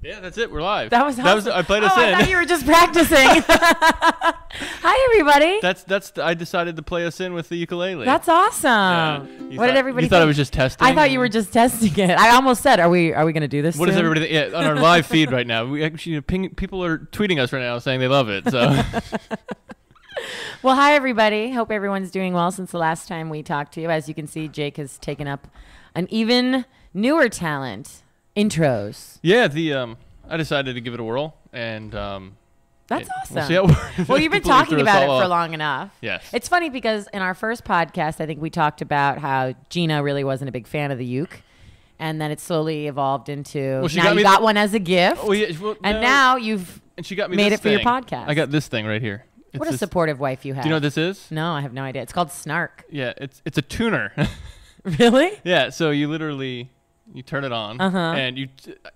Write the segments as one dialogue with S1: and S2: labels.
S1: Yeah, that's it. We're live.
S2: That was awesome.
S1: I played us in.
S2: I thought you were just practicing. Hi, everybody.
S1: I decided to play us in with the ukulele.
S2: That's awesome.
S1: Yeah.
S2: What did everybody
S1: You thought
S2: think?
S1: I was just testing?
S2: I thought you were just testing it. I almost said, are we going to do this
S1: What
S2: soon?
S1: does everybody think? Yeah, on our live feed right now, we actually people are tweeting us right now saying they love it. So.
S2: Well, hi, everybody. Hope everyone's doing well since the last time we talked to you. As you can see, Jake has taken up an even newer talent. Intros.
S1: Yeah, I decided to give it a whirl, and
S2: that's awesome.
S1: We'll see how it works.
S2: Well, you've been talking about it for long enough.
S1: Yes.
S2: It's funny because in our first podcast, I think we talked about how Gina really wasn't a big fan of the uke, and then it slowly evolved into now you got one as a gift, and now you've made it for your podcast.
S1: I got this thing right here.
S2: What a supportive wife you have.
S1: Do you know what this is?
S2: No, I have no idea. It's called Snark.
S1: Yeah, it's a tuner.
S2: Really?
S1: Yeah, so you literally... You turn it on, and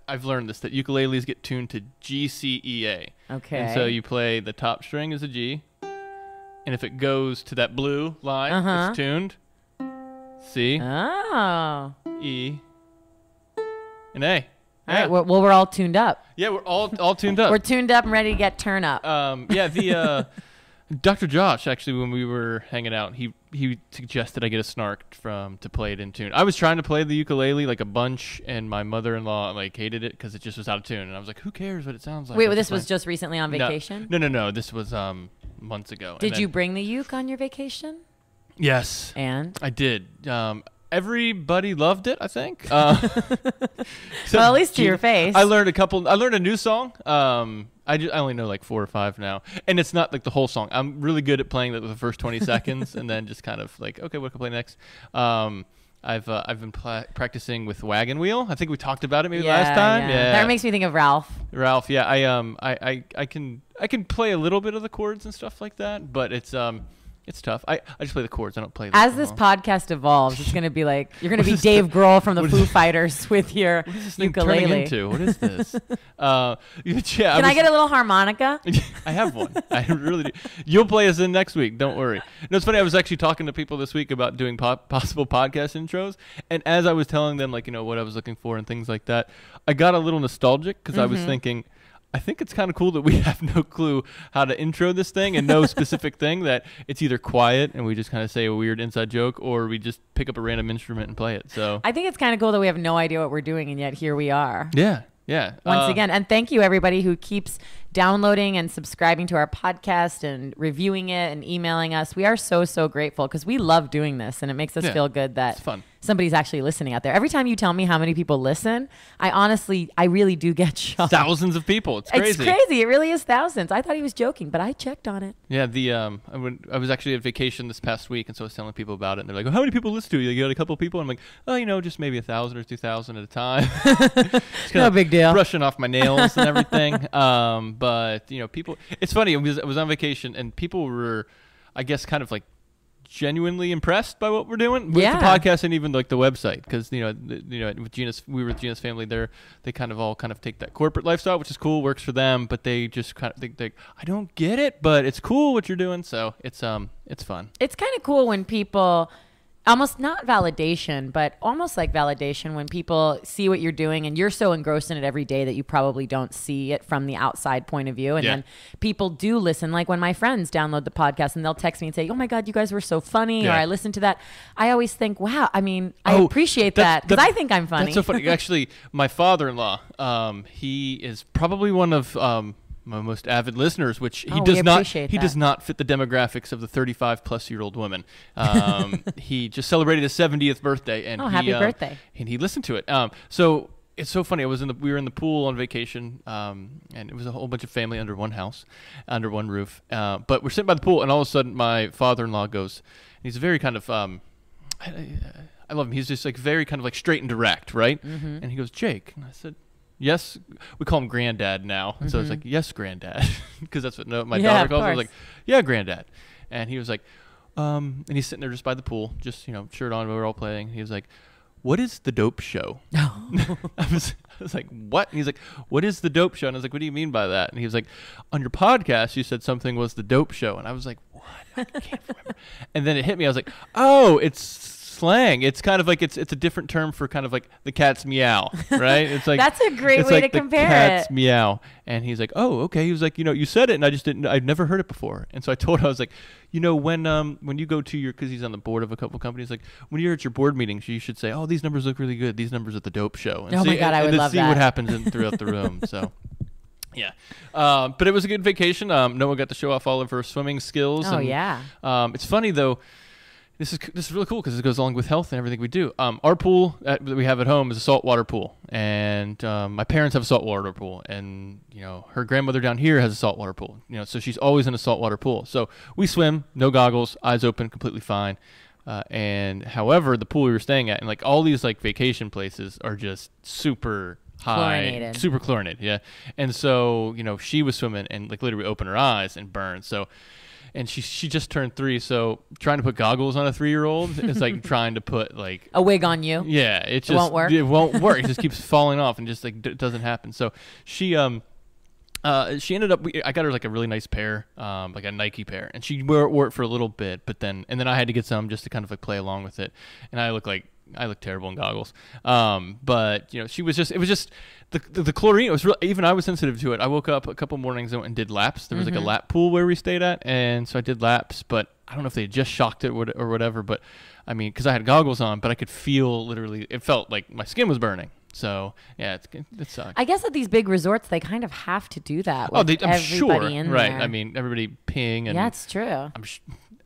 S1: I've learned this, that ukuleles get tuned to G, C, E, A.
S2: Okay.
S1: And so you play the top string as a G, and if it goes to that blue line, it's tuned C, E, and A.
S2: All right. Well, we're all tuned up.
S1: Yeah, we're all tuned up.
S2: We're tuned up and ready to get turn up.
S1: Yeah, Dr. Josh, actually, when we were hanging out, he suggested I get a Snark to play it in tune. I was trying to play the ukulele like a bunch, and my mother-in-law like hated it because it just was out of tune. And I was like, who cares what it sounds like?
S2: Wait, this was just recently on vacation?
S1: No. This was months ago.
S2: Did you bring the uke on your vacation?
S1: Yes.
S2: And?
S1: I did. Everybody loved it, I think.
S2: Well, at least to your face.
S1: I learned a new song. I only know like 4 or 5 now, and it's not like the whole song. I'm really good at playing the first 20 seconds, and then just kind of like, okay, what can I play next? I've been practicing with Wagon Wheel. I think we talked about it maybe last time. Yeah.
S2: That makes me think of Ralph.
S1: Ralph, yeah. I can play a little bit of the chords and stuff like that, but it's tough. I just play the chords. I don't play the
S2: As this podcast evolves, it's going to be like, you're going to be Dave Grohl from the Foo Fighters with your
S1: what is this thing
S2: ukulele.
S1: Turning into? What is this?
S2: Can I get a little harmonica?
S1: I have one. I really do. You'll play us in next week. Don't worry. No, it's funny. I was actually talking to people this week about doing possible podcast intros, and as I was telling them, like, what I was looking for and things like that, I got a little nostalgic because I was thinking, I think it's kind of cool that we have no clue how to intro this thing and no specific thing, that it's either quiet and we just kind of say a weird inside joke, or we just pick up a random instrument and play it. So
S2: I think it's kind of cool that we have no idea what we're doing, and yet here we are.
S1: Yeah.
S2: Once again, and thank you everybody who keeps downloading and subscribing to our podcast and reviewing it and emailing us. We are so grateful because we love doing this, and it makes us feel good that somebody's actually listening out there. Every time you tell me how many people listen, I really do get shocked.
S1: Thousands of people. It's crazy.
S2: It's crazy. It really is thousands. I thought he was joking, but I checked on it.
S1: Yeah, I was actually at vacation this past week, and so I was telling people about it, and they're like, well, how many people listen to you? You got a couple people? I'm like, oh, just maybe 1,000 or 2,000 at a time.
S2: No big deal.
S1: Brushing off my nails and everything. But people. It's funny. I was on vacation, and people were, I guess, kind of like genuinely impressed by what we're doing with the podcast and even like the website, because with Gina's, we were with Gina's family there. They kind of take that corporate lifestyle, which is cool, works for them, but they just kind of think I don't get it, but it's cool what you're doing. So it's fun.
S2: It's kind of cool when people. Almost not validation, but almost like validation when people see what you're doing and you're so engrossed in it every day that you probably don't see it from the outside point of view. And then people do listen. Like when my friends download the podcast and they'll text me and say, oh my God, you guys were so funny. Or I listened to that. I always think, wow, I appreciate that because I think I'm funny.
S1: That's so funny. Actually, my father-in-law, he is probably one of... my most avid listeners, which he does not fit the demographics of the 35-plus-year-old woman. He just celebrated his 70th birthday, and
S2: happy birthday!
S1: And he listened to it. So it's so funny. We were in the pool on vacation, and it was a whole bunch of family under one house, under one roof. But we're sitting by the pool, and all of a sudden, my father-in-law goes. And he's very kind of. I love him. He's just like very kind of like straight and direct, right? And he goes, Jake. And I said, yes, we call him Granddad now. And so it's like, yes, Granddad, because that's what my daughter calls him. I was like, yeah, Granddad. And he was like, and he's sitting there just by the pool, just, shirt on, we were all playing. He was like, what is the dope show? I was like, what? And he's like, what is the dope show? And I was like, what do you mean by that? And he was like, on your podcast, you said something was the dope show. And I was like, what? I can't remember. And then it hit me. I was like, oh, it's slang. It's kind of like it's a different term for kind of like the cat's meow, right? It's like
S2: That's a great
S1: it's
S2: way
S1: like
S2: to
S1: the
S2: compare
S1: cat's
S2: it.
S1: meow. And he's like, oh, okay. He was like, you said it, and I'd never heard it before. And so I told him, I was like, when you go to your, because he's on the board of a couple companies, like when you're at your board meetings, you should say, oh, these numbers look really good. These numbers at the dope show. And
S2: Oh my God, I would love
S1: see
S2: that.
S1: what happens throughout the room. So. Yeah, but it was a good vacation. Noah got to show off all of her swimming skills.
S2: Oh,
S1: and,
S2: yeah.
S1: It's funny though. This is really cool because it goes along with health and everything we do. Our pool that we have at home is a saltwater pool, and my parents have a saltwater pool, and her grandmother down here has a saltwater pool. So she's always in a saltwater pool. So we swim, no goggles, eyes open, completely fine. And however, the pool we were staying at, and like all these like vacation places are just super
S2: Chlorinated.
S1: super chlorinated, yeah. And so she was swimming and like literally opened her eyes and burned. So, and she just turned 3, so trying to put goggles on a 3-year-old is like trying to put like
S2: a wig on you.
S1: Yeah, it just
S2: won't work.
S1: It won't work. It just keeps falling off and just like it doesn't happen. So she ended up. I got her like a really nice pair, like a Nike pair, and she wore it for a little bit, but then I had to get some just to kind of like play along with it, and I look terrible in goggles. But it was just the chlorine. It was real. Even I was sensitive to it. I woke up a couple mornings and did laps. There was like a lap pool where we stayed at, and so I did laps. But I don't know if they had just shocked it or whatever. But I mean, because I had goggles on, but I could feel literally. It felt like my skin was burning. So yeah, it sucked.
S2: I guess at these big resorts, they kind of have to do that. With
S1: I'm sure,
S2: in
S1: right?
S2: there.
S1: I mean, everybody peeing and
S2: Yeah, it's true.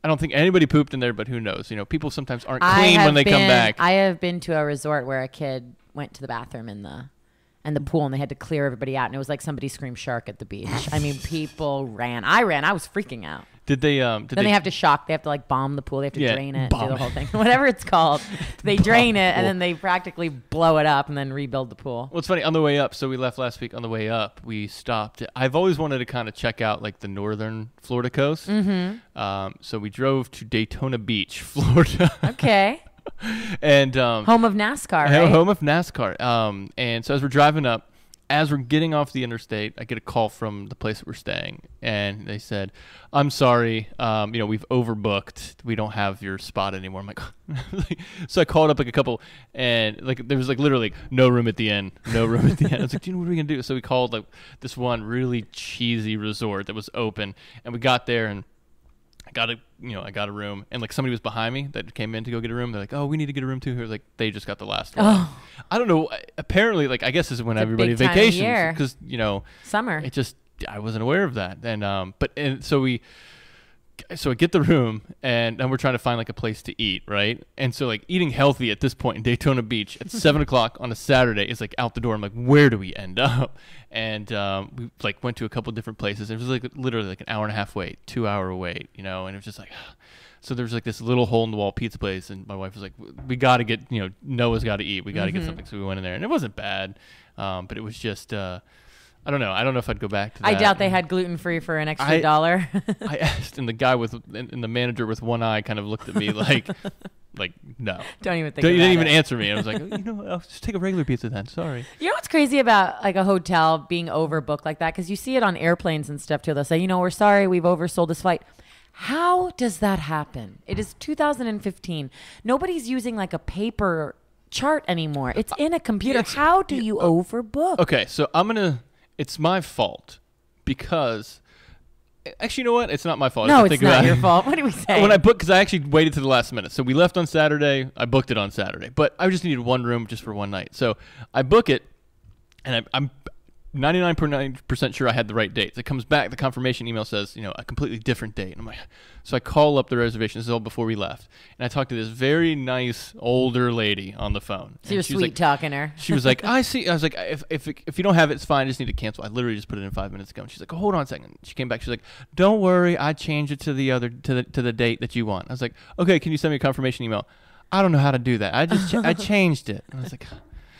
S1: I don't think anybody pooped in there, but who knows? People sometimes aren't clean when they come back.
S2: I have been to a resort where a kid went to the bathroom in the pool, and they had to clear everybody out, and it was like somebody screamed shark at the beach. I mean, people ran. I was freaking out.
S1: Did they?
S2: Then they have to shock. They have to like bomb the pool. They have to drain it, do
S1: bomb
S2: the whole thing, whatever it's called. They drain it, and then they practically blow it up, and then rebuild the pool.
S1: Well, it's funny. On the way up, so we left last week. On the way up, we stopped. I've always wanted to kind of check out like the northern Florida coast. Mm-hmm. So we drove to Daytona Beach, Florida.
S2: Okay.
S1: And
S2: home of NASCAR, right?
S1: Home of NASCAR. And so as we're driving up, as we're getting off the interstate, I get a call from the place that we're staying, and they said, "I'm sorry, we've overbooked. We don't have your spot anymore." I'm like, so I called up like a couple, and like there was like literally no room at the end, no room at the end. I was like, "What are we gonna do?" So we called like this one really cheesy resort that was open, and we got there and. I got a room, and like somebody was behind me that came in to go get a room. They're like, "Oh, we need to get a room too." Here, like they just got the last one.
S2: Oh.
S1: I don't know. Apparently, like I guess this is when
S2: It's a
S1: everybody
S2: big time of
S1: vacations
S2: year.
S1: because
S2: Summer.
S1: It just I wasn't aware of that, and so I get the room, and then we're trying to find like a place to eat, right? And so like eating healthy at this point in Daytona Beach at 7:00 on a Saturday is like out the door. I'm like, where do we end up? And we like went to a couple different places. It was like literally like an hour and a half wait, 2-hour wait, and it was just like. So there's like this little hole in the wall pizza place, and my wife was like, "We got to get, Noah's got to eat. We got to get something." So we went in there, and it wasn't bad, but it was just. I don't know. I don't know if I'd go back to that.
S2: I doubt they had gluten-free for an extra $1.
S1: I asked, and the guy and the manager with one eye kind of looked at me like no.
S2: Don't even think
S1: He
S2: about
S1: didn't even
S2: it.
S1: answer me. I was like, I'll just take a regular pizza then. Sorry.
S2: You know what's crazy about like a hotel being overbooked like that? Because you see it on airplanes and stuff too. They'll say, we're sorry, we've oversold this flight. How does that happen? It is 2015. Nobody's using like a paper chart anymore. It's in a computer. How do you overbook?
S1: Okay, so it's my fault because actually, you know what? It's not my fault.
S2: No, it's not your fault. What are we saying?
S1: When I booked, because I actually waited to the last minute. So we left on Saturday. I booked it on Saturday, but I just needed one room just for one night. So I book it, and I'm 99.9% sure I had the right dates. It comes back, the confirmation email says, a completely different date. And I'm like, so I call up the reservation. This is all before we left. And I talked to this very nice older lady on the phone.
S2: So you're sweet talking her.
S1: She was like, I see. I was like, if you don't have it, it's fine. I just need to cancel. I literally just put it in 5 minutes ago. And she's like, oh, hold on a second. She came back. She's like, don't worry. I changed it to the date that you want. I was like, okay, can you send me a confirmation email? I don't know how to do that. I changed it. And I was like,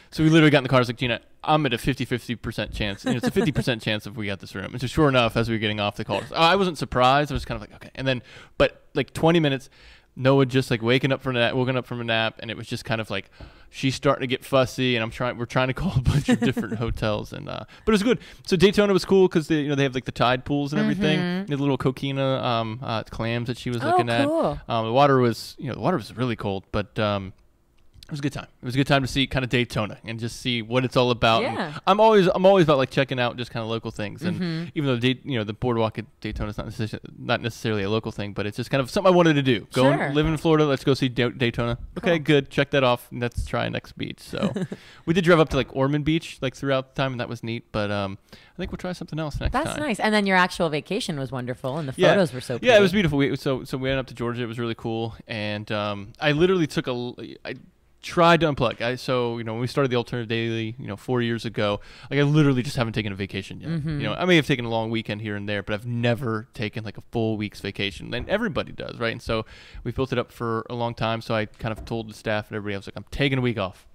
S1: so we literally got in the car. I was like, Gina, I'm at a 50% chance. It's a 50% chance if we got this room. And so sure enough, as we were getting off the call, I wasn't surprised. I was kind of like, okay. And then, but like 20 minutes, Noah just like woken up from a nap, and it was just kind of like she's starting to get fussy, and we're trying to call a bunch of different hotels, and but it was good. So Daytona was cool because they have like the tide pools and everything. The little coquina clams that she was looking
S2: cool.
S1: at. The water was really cold, but it was a good time. It was a good time to see kind of Daytona and just see what it's all about.
S2: Yeah.
S1: And I'm always about like checking out just kind of local things. And even though the boardwalk at Daytona is not necessarily a local thing, but it's just kind of something I wanted to do. Live in Florida. Let's go see Daytona. Okay,
S2: Cool.
S1: good. Check that off. Let's try next beach. So we did drive up to like Ormond Beach like throughout the time, and that was neat. But I think we'll try something else next time.
S2: That's nice. And then your actual vacation was wonderful, and the photos were so pretty.
S1: Yeah, it was beautiful. So we went up to Georgia. It was really cool. And I literally took I tried to unplug. So when we started the Alternative Daily, 4 years ago, like I literally just haven't taken a vacation yet. I may have taken a long weekend here and there, but I've never taken like a full week's vacation. And everybody does, right? And so we built it up for a long time. So I kind of told the staff and everybody, I was like, I'm taking a week off.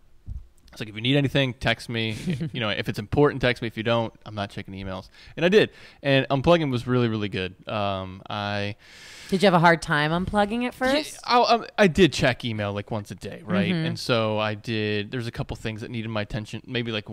S1: It's like, if you need anything, text me. If it's important, text me. If you don't, I'm not checking emails. And I did. And unplugging was really, really good.
S2: Did you have a hard time unplugging at first?
S1: I did check email like once a day, right? And so I did. There's a couple things that needed my attention. Maybe like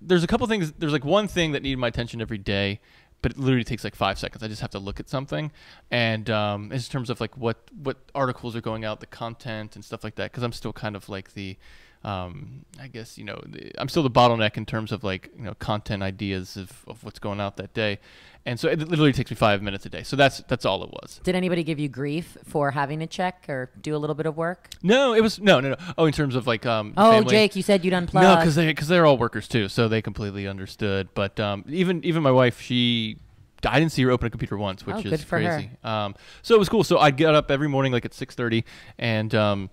S1: there's a couple things. There's like one thing that needed my attention every day, but it literally takes like 5 seconds. I just have to look at something, and in terms of like what articles are going out, the content and stuff like that, because I'm still kind of like the I guess I'm still the bottleneck in terms of like content ideas of what's going out that day, and so it literally takes me 5 minutes a day. So that's all it was.
S2: Did anybody give you grief for having to check or do a little bit of work?
S1: No, it was no. Oh, in terms of like family.
S2: Jake, you said you'd unplug.
S1: No, because they're all workers too, so they completely understood. But even my wife, I didn't see her open a computer once, which is crazy. So it was cool. So I'd get up every morning like at 6:30 and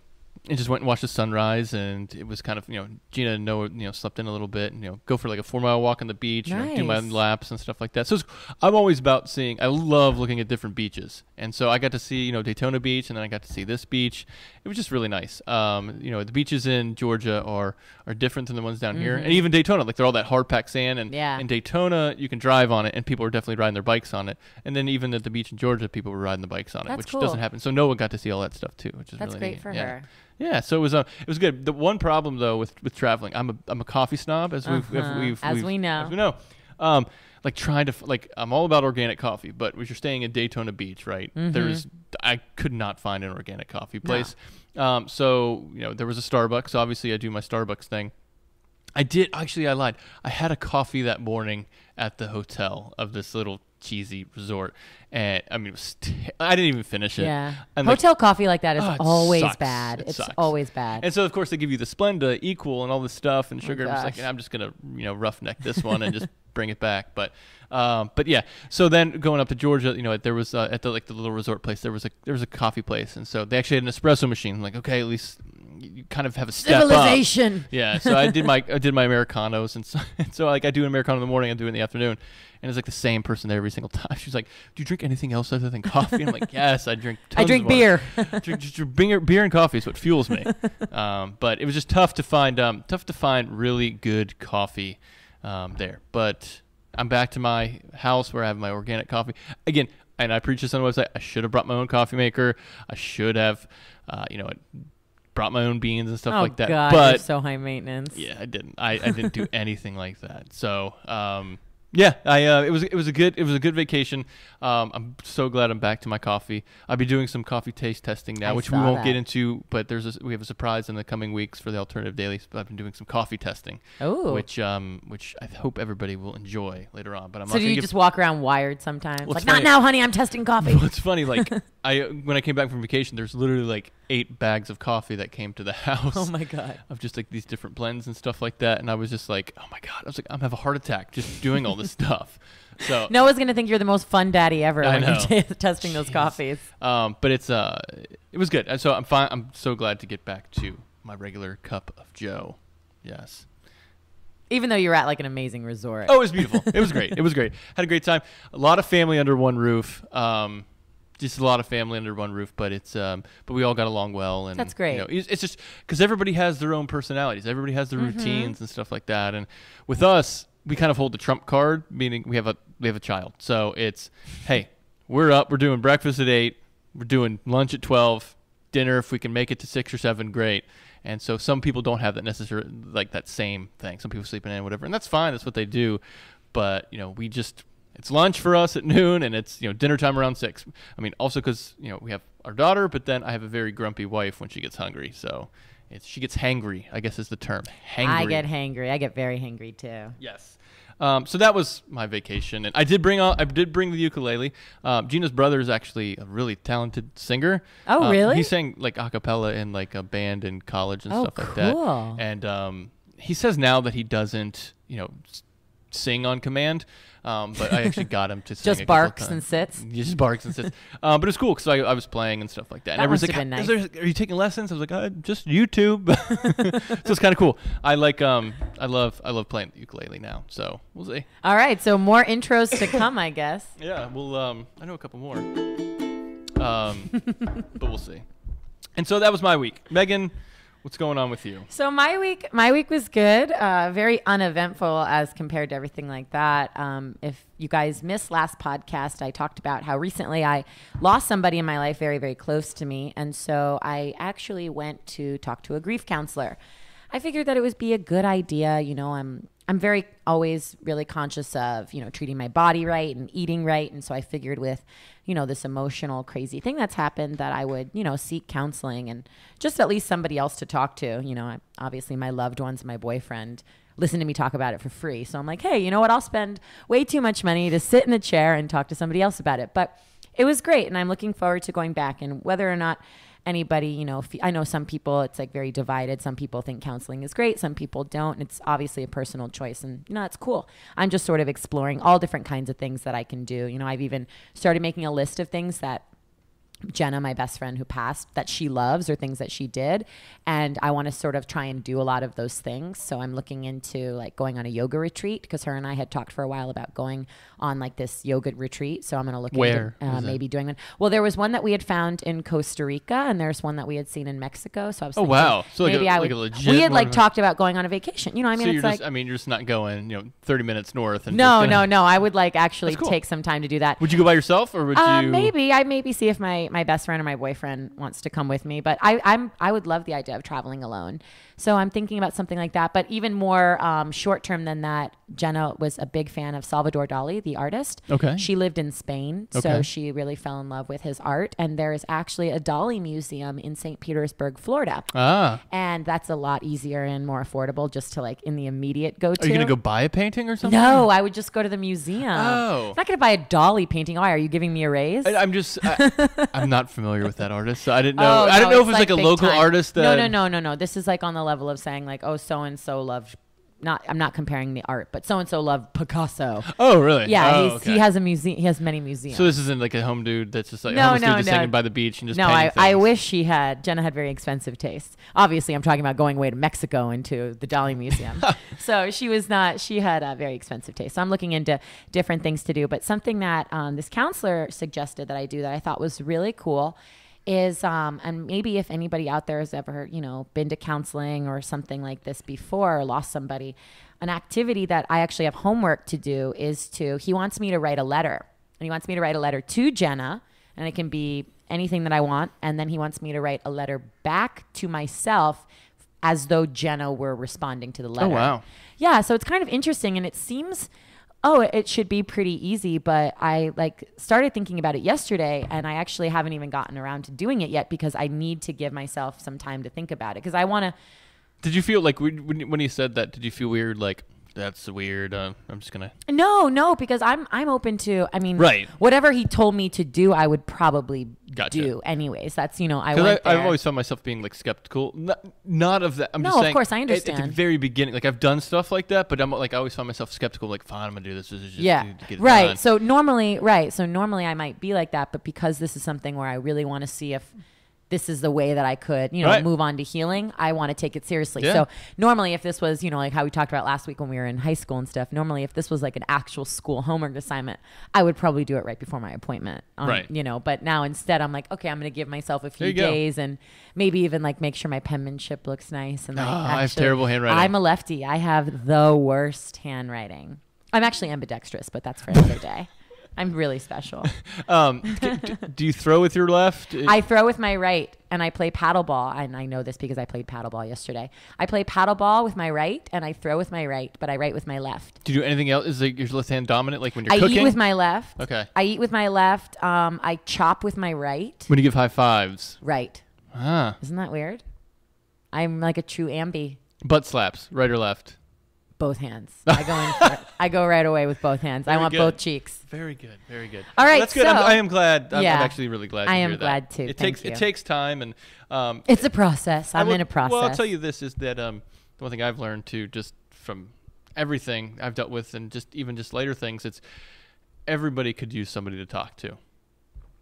S1: just went and watched the sunrise, and it was kind of Gina and Noah slept in a little bit, and go for like a 4-mile walk on the beach, do my laps and stuff like that. So I'm always about seeing. I love looking at different beaches, and so I got to see Daytona Beach, and then I got to see this beach. It was just really nice. The beaches in Georgia are different than the ones down here, and even Daytona, like they're all that hard packed sand, and in Daytona you can drive on it, and people are definitely riding their bikes on it, and then even at the beach in Georgia, people were riding the bikes on it, which doesn't happen. So Noah got to see all that stuff too, which is
S2: really
S1: great
S2: neat.
S1: for
S2: her.
S1: Yeah, so it was good. The one problem though with traveling, I'm a coffee snob, as we know. Like trying to I'm all about organic coffee, but when you're staying in Daytona Beach, right? I could not find an organic coffee place. No. So there was a Starbucks. Obviously, I do my Starbucks thing. I lied. I had a coffee that morning at the hotel of this little cheesy resort, and I mean, I didn't even finish it.
S2: Yeah,
S1: and
S2: hotel coffee like that is always
S1: sucks.
S2: bad. It's
S1: sucks.
S2: Always bad.
S1: And so of course they give you the Splenda Equal and all this stuff and sugar. I'm just like, I'm just gonna roughneck this one and just bring it back. But yeah. So then going up to Georgia, there was at the little resort place, there was a coffee place, and so they actually had an espresso machine. I'm like, okay, at least you kind of have a step
S2: civilization.
S1: Up. Yeah. So I did my Americanos, and so like I do an Americano in the morning, I do it in the afternoon. And it's like the same person there every single time. She's like, "Do you drink anything else other than coffee?" And I'm like, "Yes, I drink. Tons
S2: I drink
S1: of
S2: beer.
S1: Beer and coffee is what fuels me." But it was just tough to find really good coffee there. But I'm back to my house where I have my organic coffee again. And I preach this on the website. I should have brought my own coffee maker. I should have, brought my own beans and stuff like that.
S2: God,
S1: but
S2: you're so high maintenance.
S1: Yeah, I didn't. I didn't do anything like that. So. Yeah, it was a good vacation. I'm so glad I'm back to my coffee. I'll be doing some coffee taste testing now, which we won't get into, but we have a surprise in the coming weeks for the Alternative Dailies. But I've been doing some coffee testing, which I hope everybody will enjoy later on. But I'm
S2: so do you just walk around wired sometimes?
S1: Well,
S2: like, not now, honey, I'm testing coffee.
S1: Well, it's funny, like when I came back from vacation, there's literally like 8 bags of coffee that came to the house.
S2: Oh my God.
S1: Of just like these different blends and stuff like that, and I was just like, oh my God, I was like, I'm gonna have a heart attack just doing all this stuff. So
S2: Noah's gonna think you're the most fun daddy ever when you're testing those coffees.
S1: But it was good, and so I'm fine. I'm so glad to get back to my regular cup of Joe. Yes.
S2: Even though you're at like an amazing resort.
S1: Oh, it was beautiful. It was great. It was great. Had a great time. A lot of family under one roof. Just a lot of family under one roof, but but we all got along well, and
S2: that's great.
S1: It's just because everybody has their own personalities, everybody has their routines and stuff like that. And with us, we kind of hold the trump card, meaning we have a child. So it's, hey, we're up, we're doing breakfast at 8, we're doing lunch at 12, dinner, if we can make it to 6 or 7, great. And so some people don't have that necessary, like that same thing. Some people sleeping in, whatever, and that's fine. That's what they do. But it's lunch for us at noon, and it's dinner time around 6. I mean, also because we have our daughter, but then I have a very grumpy wife when she gets hungry. So she gets hangry, I guess is the term. Hangry.
S2: I get hangry. I get very hangry too.
S1: Yes. So that was my vacation, and I did bring the ukulele. Gina's brother is actually a really talented singer.
S2: Oh, really?
S1: He sang like a cappella in like a band in college and stuff like that.
S2: Cool.
S1: And he says now that he doesn't, sing on command. But I actually got him to sing.
S2: Just barks and sits.
S1: He just barks and sits. But it's cool because I was playing and stuff like that. And everyone's like,
S2: must have been
S1: "Are you taking lessons?" I was like, "Just YouTube." So it's kind of cool. I love playing the ukulele now. So we'll see.
S2: All right, so more intros to come, I guess.
S1: Yeah, I know a couple more. But we'll see. And so that was my week. Megan, what's going on with you?
S2: So my week was good. Very uneventful as compared to everything like that. If you guys missed last podcast, I talked about how recently I lost somebody in my life very, very close to me. And so I actually went to talk to a grief counselor. I figured that it would be a good idea. I'm very always really conscious of, treating my body right and eating right. And so I figured with, this emotional crazy thing that's happened that I would, seek counseling and just at least somebody else to talk to. Obviously my loved ones, my boyfriend, listen to me talk about it for free. So I'm like, hey, you know what? I'll spend way too much money to sit in a chair and talk to somebody else about it. But it was great. And I'm looking forward to going back, and whether or not anybody, I know some people, it's like very divided. Some people think counseling is great. Some people don't. And it's obviously a personal choice, and it's cool. I'm just sort of exploring all different kinds of things that I can do. I've even started making a list of things that Jenna, my best friend who passed, that she loves or things that she did. And I want to sort of try and do a lot of those things. So I'm looking into like going on a yoga retreat, because her and I had talked for a while about going on like this yoga retreat. So I'm going to look
S1: into
S2: maybe doing one. Well, there was one that we had found in Costa Rica, and there's one that we had seen in Mexico. So I was thinking,
S1: wow. So
S2: maybe
S1: like a legit
S2: we had like talked about going on a vacation. I mean,
S1: so
S2: it's like,
S1: you're just not going, 30 minutes north. And
S2: no. I would like actually take some time to do that.
S1: Would you go by yourself, or would you?
S2: Maybe I see if my best friend or my boyfriend wants to come with me, but I would love the idea of traveling alone. So I'm thinking about something like that. But even more short term than that, Jenna was a big fan of Salvador Dali, the artist.
S1: Okay.
S2: She lived in Spain, so she really fell in love with his art. And there is actually a Dali museum in St. Petersburg, Florida.
S1: Ah.
S2: And that's a lot easier and more affordable just to like in the immediate go to.
S1: Are you going to go buy a painting or something?
S2: No, I would just go to the museum.
S1: Oh.
S2: I'm not going to buy a Dali painting. Why? Are you giving me a raise?
S1: I'm not familiar with that artist, so I didn't know. I didn't know if it was like a local artist.
S2: No. This is like on the level of saying like, oh, so-and-so loved, I'm not comparing the art, but so-and-so loved Picasso.
S1: Oh, really?
S2: Yeah, he has a museum. He has many museums.
S1: So this isn't like a home dude that's just like a homeless dude just hanging by the beach and just painting things.
S2: I wish Jenna had very expensive taste. Obviously, I'm talking about going away to Mexico and to the Dali Museum. So she had a very expensive taste. So I'm looking into different things to do, but something that this counselor suggested that I do that I thought was really cool is, and maybe if anybody out there has ever, been to counseling or something like this before or lost somebody, an activity that I actually have homework to do is he wants me to write a letter. And he wants me to write a letter to Jenna, and it can be anything that I want. And then he wants me to write a letter back to myself as though Jenna were responding to the letter.
S1: Oh, wow.
S2: Yeah, so it's kind of interesting, and it seems... it should be pretty easy, but I started thinking about it yesterday, and I actually haven't even gotten around to doing it yet because I need to give myself some time to think about it, because I want to.
S1: Did you feel like when he said that? Did you feel weird? Like, that's weird. I'm just gonna.
S2: No, because I'm open to. I mean,
S1: right.
S2: Whatever he told me to do, I would probably do anyways. That's I've
S1: always found myself being like skeptical. Not of that. I'm just saying.
S2: Of course I understand.
S1: At the very beginning, like I've done stuff like that, but I'm like I always found myself skeptical. Like, fine, I'm gonna do this. This is just to get it
S2: right.
S1: done.
S2: So normally I might be like that, but because this is something where I really want to see if this is the way that I could, move on to healing, I want to take it seriously.
S1: Yeah.
S2: So normally if this was, like how we talked about last week when we were in high school and stuff, normally if this was like an actual school homework assignment, I would probably do it right before my appointment.
S1: Right.
S2: But now instead I'm like, okay, I'm going to give myself a few days and maybe even like make sure my penmanship looks nice. And
S1: I have terrible handwriting.
S2: I'm a lefty. I have the worst handwriting. I'm actually ambidextrous, but that's for another day. I'm really special.
S1: Do you throw with your left?
S2: I throw with my right. and I play paddleball. And I know this because I played paddleball yesterday. I play paddleball with my right, and I throw with my right, but I write with my left.
S1: Do you do anything else? Is your left hand dominant, like when you're
S2: I
S1: cooking?
S2: eat with my left.
S1: Okay.
S2: I eat with my left. I chop with my right.
S1: When you give high fives?
S2: Right.
S1: Ah.
S2: Isn't that weird? I'm like a true ambi.
S1: Butt slaps, right or left?
S2: Both hands. I go in for it. I go right away with both hands. I want both cheeks.
S1: Very good. Very good.
S2: All right.
S1: That's good.
S2: So,
S1: I am glad. I'm
S2: yeah.
S1: actually really glad to
S2: I
S1: hear
S2: am
S1: that.
S2: glad too.
S1: It
S2: Thank
S1: takes time, and
S2: it's a process. I'm in a process.
S1: Well, I'll tell you this is that the one thing I've learned too, just from everything I've dealt with, and even later things, it's everybody could use somebody to talk to.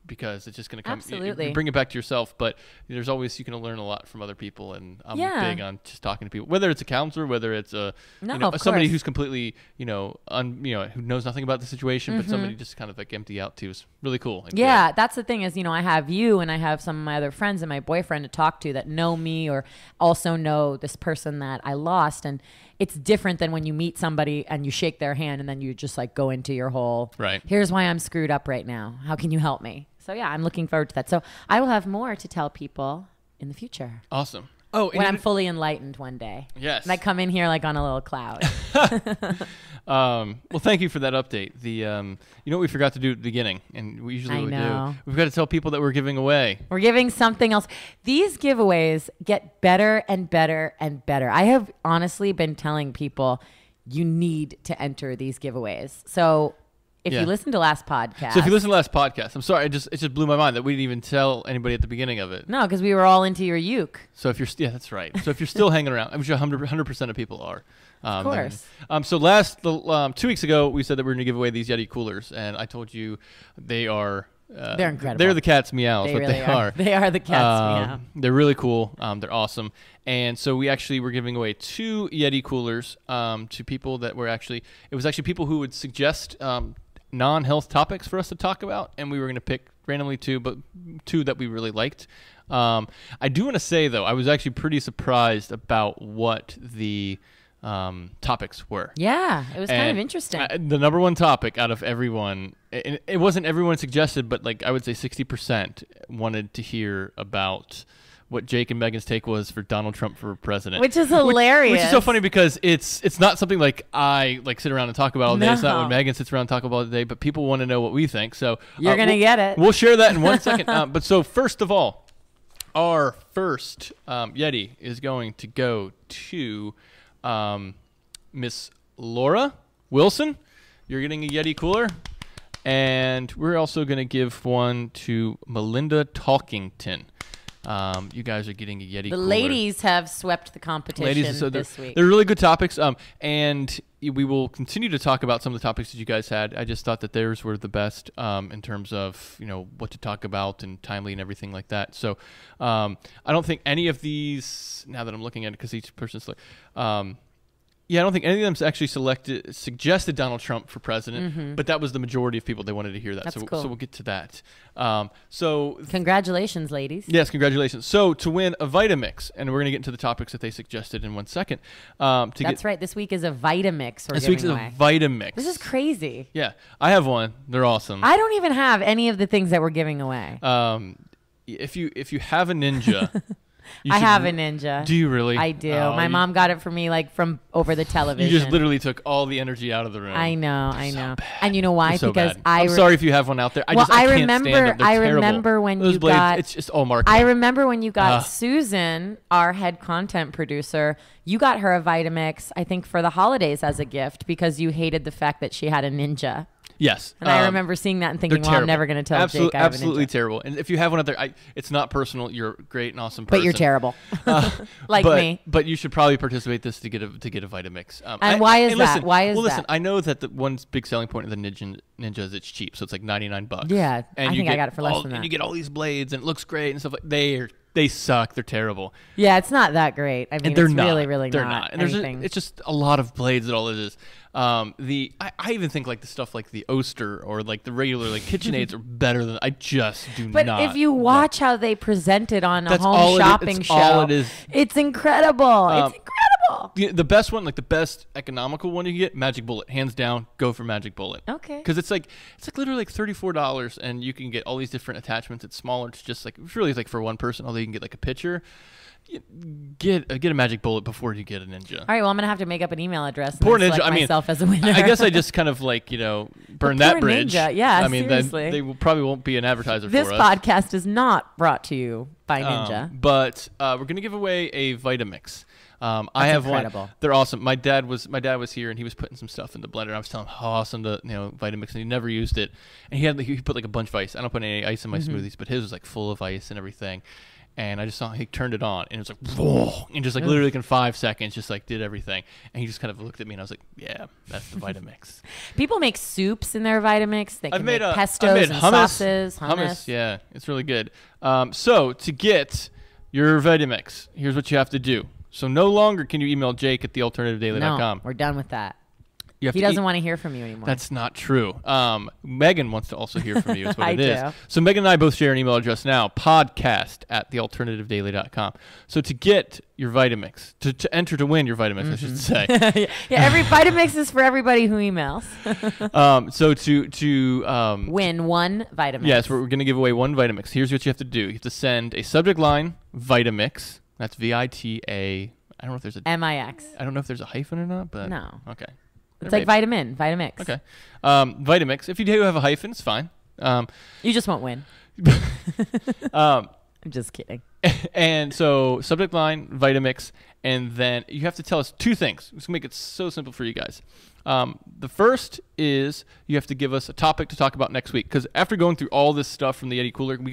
S1: Because it's just going to come.
S2: Absolutely.
S1: You bring it back to yourself, but there's always you can learn a lot from other people, and I'm big on just talking to people. Whether it's a counselor, whether it's somebody who's completely who knows nothing about the situation, but somebody just kind of like empty out to is really cool.
S2: Yeah, that's the thing is I have you and I have some of my other friends and my boyfriend to talk to that know me or also know this person that I lost, and it's different than when you meet somebody and you shake their hand and then you just like go into your whole
S1: right.
S2: Here's why I'm screwed up right now. How can you help me? So yeah, I'm looking forward to that. So I will have more to tell people in the future.
S1: Awesome. Oh,
S2: when I'm fully enlightened one day.
S1: Yes.
S2: And I come in here like on a little cloud.
S1: Well, thank you for that update. The you know what we forgot to do at the beginning, and we usually do. We've got to tell people that we're giving away.
S2: We're giving something else. These giveaways get better and better and better. I have honestly been telling people you need to enter these giveaways. So if you listen to last podcast.
S1: So if you listen to last podcast, I'm sorry, it just blew my mind that we didn't even tell anybody at the beginning of it.
S2: No, because we were all into your uke.
S1: So if you're, that's right. So if you're still hanging around, I'm sure 100% of people are.
S2: Of course.
S1: So 2 weeks ago, we said that we were going to give away these Yeti coolers, and I told you they are.
S2: They're incredible.
S1: They're the cat's meows, but they are.
S2: They are the cat's meow.
S1: They're really cool. They're awesome. And so we actually were giving away 2 Yeti coolers to people that were it was actually people who would suggest non-health topics for us to talk about, and we were going to pick randomly 2, but 2 that we really liked. I do want to say, though, I was actually pretty surprised about what the topics were.
S2: Yeah, it was kind of interesting.
S1: The number one topic out of everyone, and it wasn't everyone suggested, but like I would say 60% wanted to hear about what Jake and Megan's take was for Donald Trump for president.
S2: Which is hilarious.
S1: Which is so funny because it's not something like I like sit around and talk about all day. No. It's not what Megan sits around and talk about all day, but people want to know what we think. So
S2: you're going to get it.
S1: We'll share that in 1 second. But so first of all, our first Yeti is going to go to Miss Laura Wilson. You're getting a Yeti cooler. And we're also going to give one to Melinda Talkington. You guys are getting a Yeti cooler.
S2: The ladies have swept the competition this week.
S1: They're really good topics, and we will continue to talk about some of the topics that you guys had. I just thought that theirs were the best in terms of what to talk about and timely and everything like that. So I don't think any of these, now that I'm looking at it, because each person's I don't think any of them actually suggested Donald Trump for president, but that was the majority of people. They wanted to hear that.
S2: That's
S1: cool.
S2: So
S1: we'll get to that. So
S2: congratulations, ladies.
S1: Yes, congratulations. So to win a Vitamix, and we're going to get into the topics that they suggested in 1 second.
S2: That's right. This week is a Vitamix.
S1: This week's a Vitamix.
S2: This is crazy.
S1: Yeah, I have one. They're awesome.
S2: I don't even have any of the things that we're giving away.
S1: If you have a Ninja.
S2: I have a Ninja.
S1: Do you really?
S2: I do. My mom got it for me from over the television.
S1: You just literally took all the energy out of the room.
S2: I know.
S1: So bad.
S2: And you know why?
S1: So
S2: because
S1: bad. I'm sorry if you have one out there. I can't stand them. They're
S2: remember when
S1: Those
S2: you
S1: blades,
S2: got.
S1: It's just all marketing.
S2: I remember when you got Susan, our head content producer. You got her a Vitamix, I think, for the holidays as a gift because you hated the fact that she had a Ninja.
S1: Yes.
S2: And I remember seeing that and thinking, well, I'm never going to tell Jake I have
S1: absolutely
S2: a Ninja.
S1: Terrible. And if you have one out there, it's not personal. You're a great and awesome person.
S2: But you're terrible. Me.
S1: But you should probably participate this to get a Vitamix.
S2: And why is that? Why is that?
S1: Listen, I know that the one big selling point of the Ninja is it's cheap. So it's like $99.
S2: Yeah.
S1: And
S2: I think I got it for less than that.
S1: And you get all these blades and it looks great and stuff like they suck. They're terrible.
S2: Yeah, it's not that great. I mean,
S1: they're
S2: it's
S1: not.
S2: really
S1: they're
S2: not.
S1: And it's just a lot of blades that all it is. I even think like the stuff like the Oster or like the regular like KitchenAids are better than I just do not.
S2: But if you watch how they present it on a
S1: That's
S2: home shopping
S1: it's
S2: show,
S1: all it is.
S2: It's incredible. It's incredible. cool.
S1: The best one, like the best economical one you can get, Magic Bullet, hands down. Go for Magic Bullet.
S2: Okay.
S1: Because it's like literally like $34, and you can get all these different attachments. It's smaller. It's just like it's really like for one person. Although you can get like a pitcher. Get a Magic Bullet before you get a Ninja.
S2: All right, well, I'm gonna have to make up an email address and
S1: Poor
S2: then
S1: Ninja.
S2: select
S1: I mean,
S2: myself as a winner.
S1: I guess I just kind of like burn that bridge.
S2: Ninja. Yeah,
S1: I mean,
S2: seriously.
S1: then they probably won't be an advertiser
S2: This
S1: for us.
S2: podcast is not brought to you by Ninja.
S1: But we're gonna give away a Vitamix. I have
S2: incredible.
S1: one. They're awesome. My dad was here, and he was putting some stuff in the blender. I was telling him how awesome the Vitamix, and he never used it. And he put like a bunch of ice. I don't put any ice in my smoothies, but his was like full of ice and everything. And I just saw he turned it on, and it was like, whoa, and just like literally like in 5 seconds, just like did everything. And he just kind of looked at me, and I was like, yeah, that's the Vitamix.
S2: People make soups in their Vitamix. They can make pestos
S1: I've made
S2: and
S1: hummus,
S2: sauces. Hummus.
S1: Yeah, it's really good. So to get your Vitamix, here's what you have to do. So no longer can you email Jake at thealternativedaily.com.
S2: No, we're done with that.
S1: He
S2: doesn't want to hear from you anymore.
S1: That's not true. Megan wants to also hear from you is what
S2: I
S1: it is.
S2: do.
S1: So Megan and I both share an email address now, podcast at thealternativedaily.com. So to get your Vitamix, to enter to win your Vitamix, I should say.
S2: Yeah, every Vitamix is for everybody who emails.
S1: So to
S2: win one Vitamix.
S1: Yes, we're going to give away one Vitamix. Here's what you have to do. You have to send a subject line, Vitamix. That's VITA. I don't know if there's a
S2: MIX.
S1: I don't know if there's a hyphen or not, but
S2: No.
S1: Okay.
S2: It's like Vitamix.
S1: Okay. Vitamix. If you do have a hyphen, it's fine.
S2: You just won't win.
S1: Um,
S2: I'm just kidding.
S1: And so subject line, Vitamix, and then you have to tell us 2 things. Let's make it so simple for you guys. The first is you have to give us a topic to talk about next week, because after going through all this stuff from the Yeti Cooler, we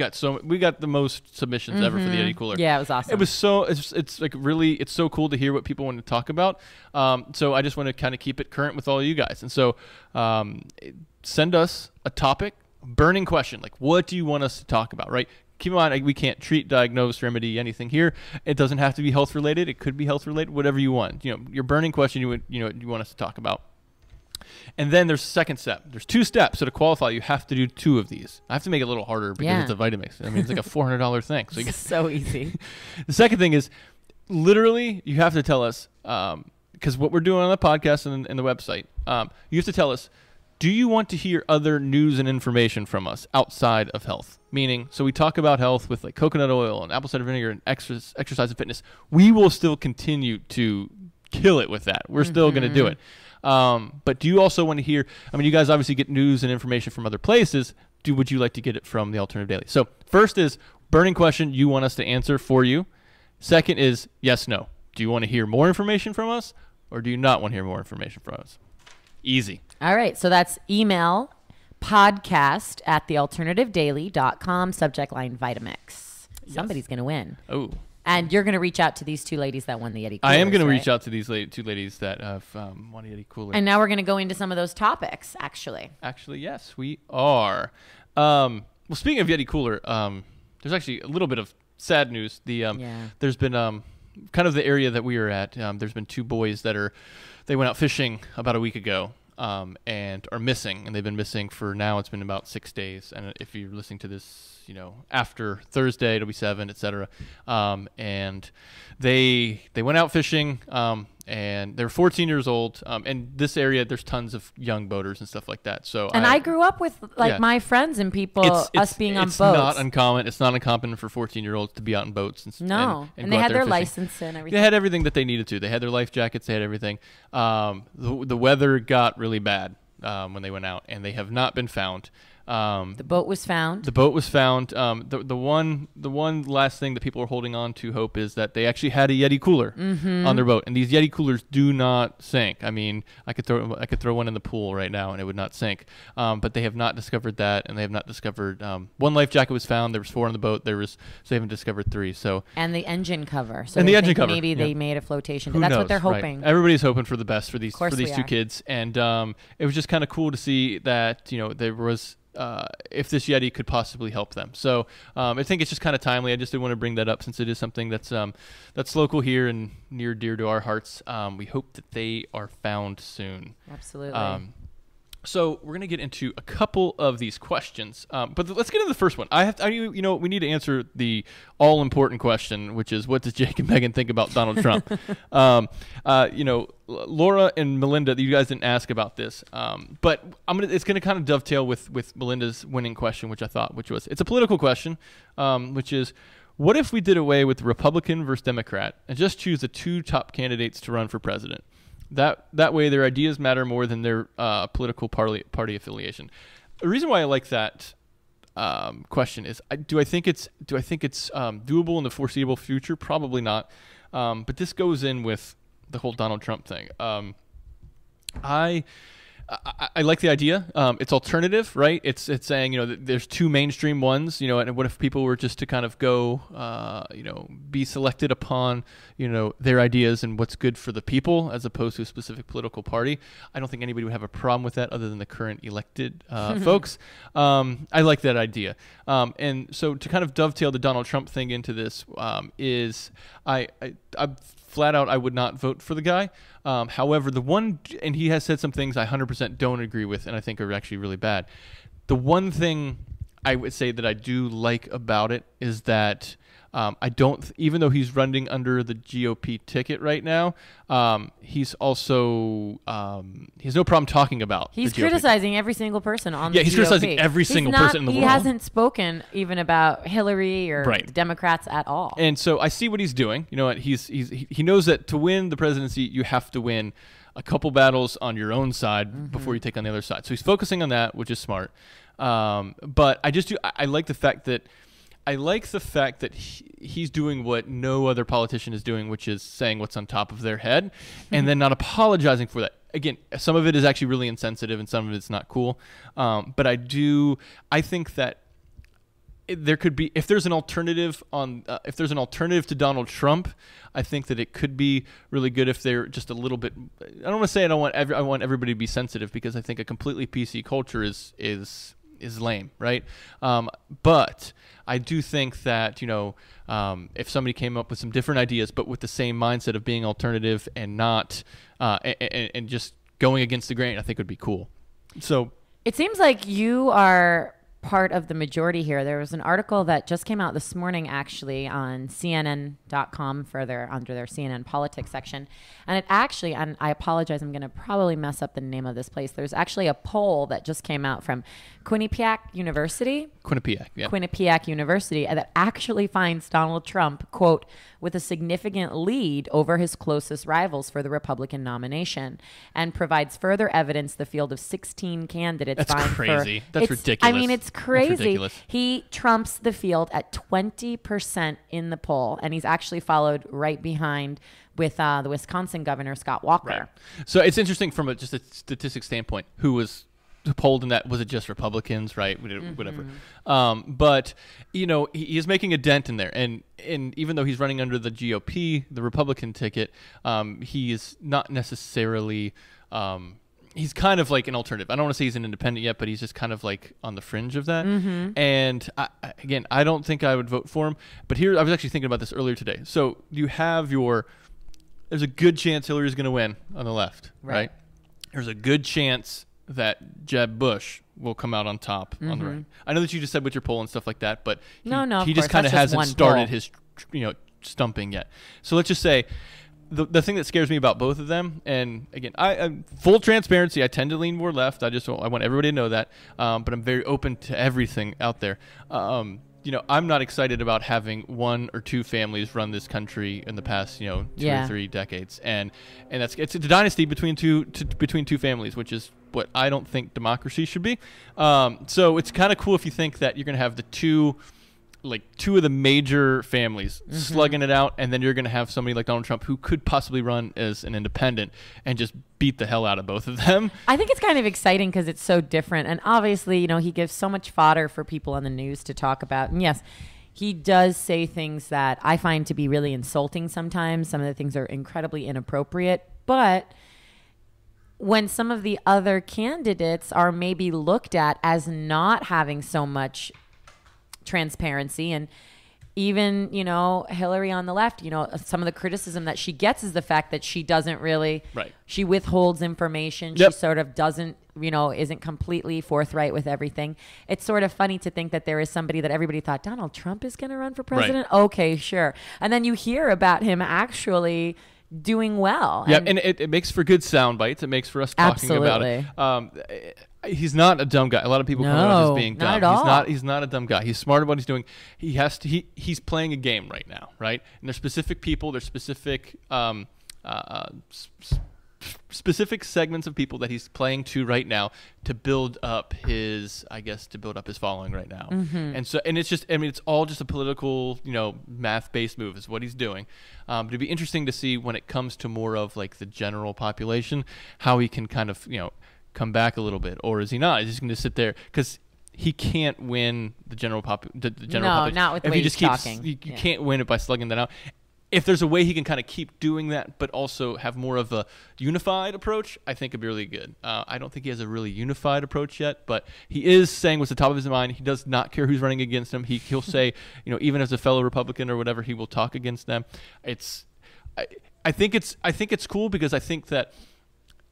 S1: got the most submissions ever for the Yeti Cooler.
S2: Yeah, it was awesome.
S1: It was it's like really, it's so cool to hear what people want to talk about. So I just want to kind of keep it current with all of you guys. And so send us a topic, burning question, like what do you want us to talk about, right? Keep in mind, we can't treat, diagnose, remedy anything here. It doesn't have to be health related. It could be health related, whatever you want. Your burning question you want us to talk about. And then there's a second step. There's 2 steps. So to qualify, you have to do 2 of these. I have to make it a little harder because it's a Vitamix. I mean, it's like a $400 thing. So
S2: it's so easy.
S1: The second thing is literally you have to tell us, because what we're doing on the podcast and the website, you have to tell us, do you want to hear other news and information from us outside of health? Meaning, so we talk about health with like coconut oil and apple cider vinegar and exercise and fitness. We will still continue to kill it with that. We're still going to do it. But do you also want to hear, I mean, you guys obviously get news and information from other places. Would you like to get it from the Alternative Daily? So first is burning question you want us to answer for you. Second is yes, no. Do you want to hear more information from us, or do you not want to hear more information from us? Easy.
S2: All right. So that's email podcast at thealternativedaily.com, subject line Vitamix. Somebody's going to win.
S1: Oh.
S2: And you're going to reach out to these 2 ladies that won the Yeti Cooler.
S1: I am going to reach out to these 2 ladies that have won a Yeti Cooler.
S2: And now we're going to go into some of those topics, actually.
S1: Actually, yes, we are. Well, speaking of Yeti Cooler, there's actually a little bit of sad news. There's been kind of the area that we are at. There's been 2 boys they went out fishing about a week ago. And are missing, and they've been missing for now. It's been about 6 days, and if you're listening to this, after Thursday, it'll be 7, etc. And they went out fishing, and they're 14 years old. And this area, there's tons of young boaters and stuff like that. So,
S2: I grew up with my friends and people, us being on boats.
S1: It's not uncommon. It's not uncommon for 14-year-olds to be out in boats.
S2: And they had their license and everything.
S1: They had everything that they needed to. They had their life jackets. They had everything. The weather got really bad when they went out, and they have not been found.
S2: The boat was found.
S1: The one last thing that people are holding on to hope is that they actually had a Yeti Cooler on their boat, and these Yeti Coolers do not sink. I mean, I could throw one in the pool right now and it would not sink. But they have not discovered that, and they have not discovered. One life jacket was found. There was 4 on the boat. So they haven't discovered 3. So
S2: and the engine cover. So
S1: the engine cover.
S2: Maybe they made a flotation.
S1: Who
S2: That's
S1: knows,
S2: what they're hoping.
S1: Right. Everybody's hoping for the best for these 2
S2: are.
S1: kids, and it was just kind of cool to see that there was. If this Yeti could possibly help them. So I think it's just kind of timely. I just did want to bring that up since it is something that's local here and near dear to our hearts. We hope that they are found soon.
S2: Absolutely.
S1: So we're gonna get into a couple of these questions, but let's get into the first one. We need to answer the all-important question, which is, what does Jake and Megan think about Donald Trump? Laura and Melinda, you guys didn't ask about this, but it's gonna kind of dovetail with Melinda's winning question, which was it's a political question, which is, what if we did away with Republican versus Democrat and just choose the two top candidates to run for president? That way, their ideas matter more than their political party affiliation. The reason why I like that question is, do I think it's doable in the foreseeable future? Probably not. But this goes in with the whole Donald Trump thing. I like the idea. It's alternative, right? It's saying, that there's two mainstream ones, and what if people were just to kind of go, be selected upon, their ideas and what's good for the people as opposed to a specific political party. I don't think anybody would have a problem with that other than the current elected folks. I like that idea. And so to kind of dovetail the Donald Trump thing into this is I flat out, I would not vote for the guy. However, and he has said some things I 100% don't agree with and I think are actually really bad. The one thing I would say that I do like about it is that even though he's running under the GOP ticket right now, he's also, he has no problem talking about
S2: He's
S1: the GOP.
S2: Criticizing every single person on the GOP.
S1: Yeah, he's criticizing every single person in the world.
S2: He hasn't spoken even about Hillary or the Democrats at all.
S1: And so I see what he's doing. He knows that to win the presidency, you have to win a couple battles on your own side before you take on the other side. So he's focusing on that, which is smart. But I like the fact that he's doing what no other politician is doing, which is saying what's on top of their head and then not apologizing for that. Again, some of it is actually really insensitive and some of it's not cool. But I think that there could be, if there's an alternative to Donald Trump, I think that it could be really good if they're just a little bit. I don't want to say I want everybody to be sensitive, because I think a completely PC culture is lame, right? But I do think that if somebody came up with some different ideas, but with the same mindset of being alternative and not and just going against the grain, I think would be cool. So
S2: it seems like you are part of the majority here. There was an article that just came out this morning, actually, on CNN.com, under their CNN politics section. And it actually, and I apologize, I'm going to probably mess up the name of this place. There's actually a poll that just came out from Quinnipiac University that actually finds Donald Trump, quote, with a significant lead over his closest rivals for the Republican nomination, and provides further evidence the field of 16 candidates.
S1: That's crazy. That's ridiculous.
S2: I mean, it's crazy. He trumps the field at 20% in the poll, and he's actually followed right behind with the Wisconsin governor, Scott Walker. Right.
S1: So it's interesting from just a statistics standpoint, who was polled in that. Was it just Republicans, right? Whatever. But he is making a dent in there, and even though he's running under the GOP, the Republican ticket, he is not necessarily. He's kind of like an alternative. I don't want to say he's an independent yet, but he's just kind of like on the fringe of that. And I don't think I would vote for him. But here, I was actually thinking about this earlier today. So you have there's a good chance Hillary's going to win on the left, right? There's a good chance that Jeb Bush will come out on top on the right. I know that you just said with your poll and stuff like that, but he just kind of hasn't started his stumping yet. So let's just say the thing that scares me about both of them, and again, I full transparency, I tend to lean more left. I want everybody to know that, but I'm very open to everything out there. I'm not excited about having one or two families run this country in the past, 2 or 3 decades, and it's a dynasty between two families, which is what I don't think democracy should be. So it's kind of cool if you think that you're going to have the two of the major families slugging it out, and then you're going to have somebody like Donald Trump who could possibly run as an independent and just beat the hell out of both of them.
S2: I think it's kind of exciting because it's so different, and obviously, he gives so much fodder for people on the news to talk about. And yes, he does say things that I find to be really insulting sometimes. Some of the things are incredibly inappropriate, but when some of the other candidates are maybe looked at as not having so much transparency, and even Hillary on the left, some of the criticism that she gets is the fact that she doesn't really she withholds information. She sort of doesn't isn't completely forthright with everything. It's sort of funny to think that there is somebody that everybody thought Donald Trump is going to run for president. Right. Okay, sure. And then you hear about him actually doing well.
S1: Yeah, and it makes for good sound bites. It makes for us talking about it. He's not a dumb guy. A lot of people come out as being dumb.
S2: Not at all.
S1: He's not a dumb guy. He's smart about what he's doing. He's playing a game right now, right? And there's specific people, there's specific specific segments of people that he's playing to right now to build up his following right now. And it's all just a political, math-based move is what he's doing. It'd be interesting to see when it comes to more of like the general population, how he can kind of, come back a little bit, or is he not? Is he just going to sit there? Because he can't win the general population.
S2: No, not with the way he's talking.
S1: You can't win it by slugging that out. If there's a way he can kind of keep doing that, but also have more of a unified approach, I think it'd be really good. I don't think he has a really unified approach yet, but he is saying what's the top of his mind. He does not care who's running against him. He'll say, even as a fellow Republican or whatever, he will talk against them. I think it's cool because I think that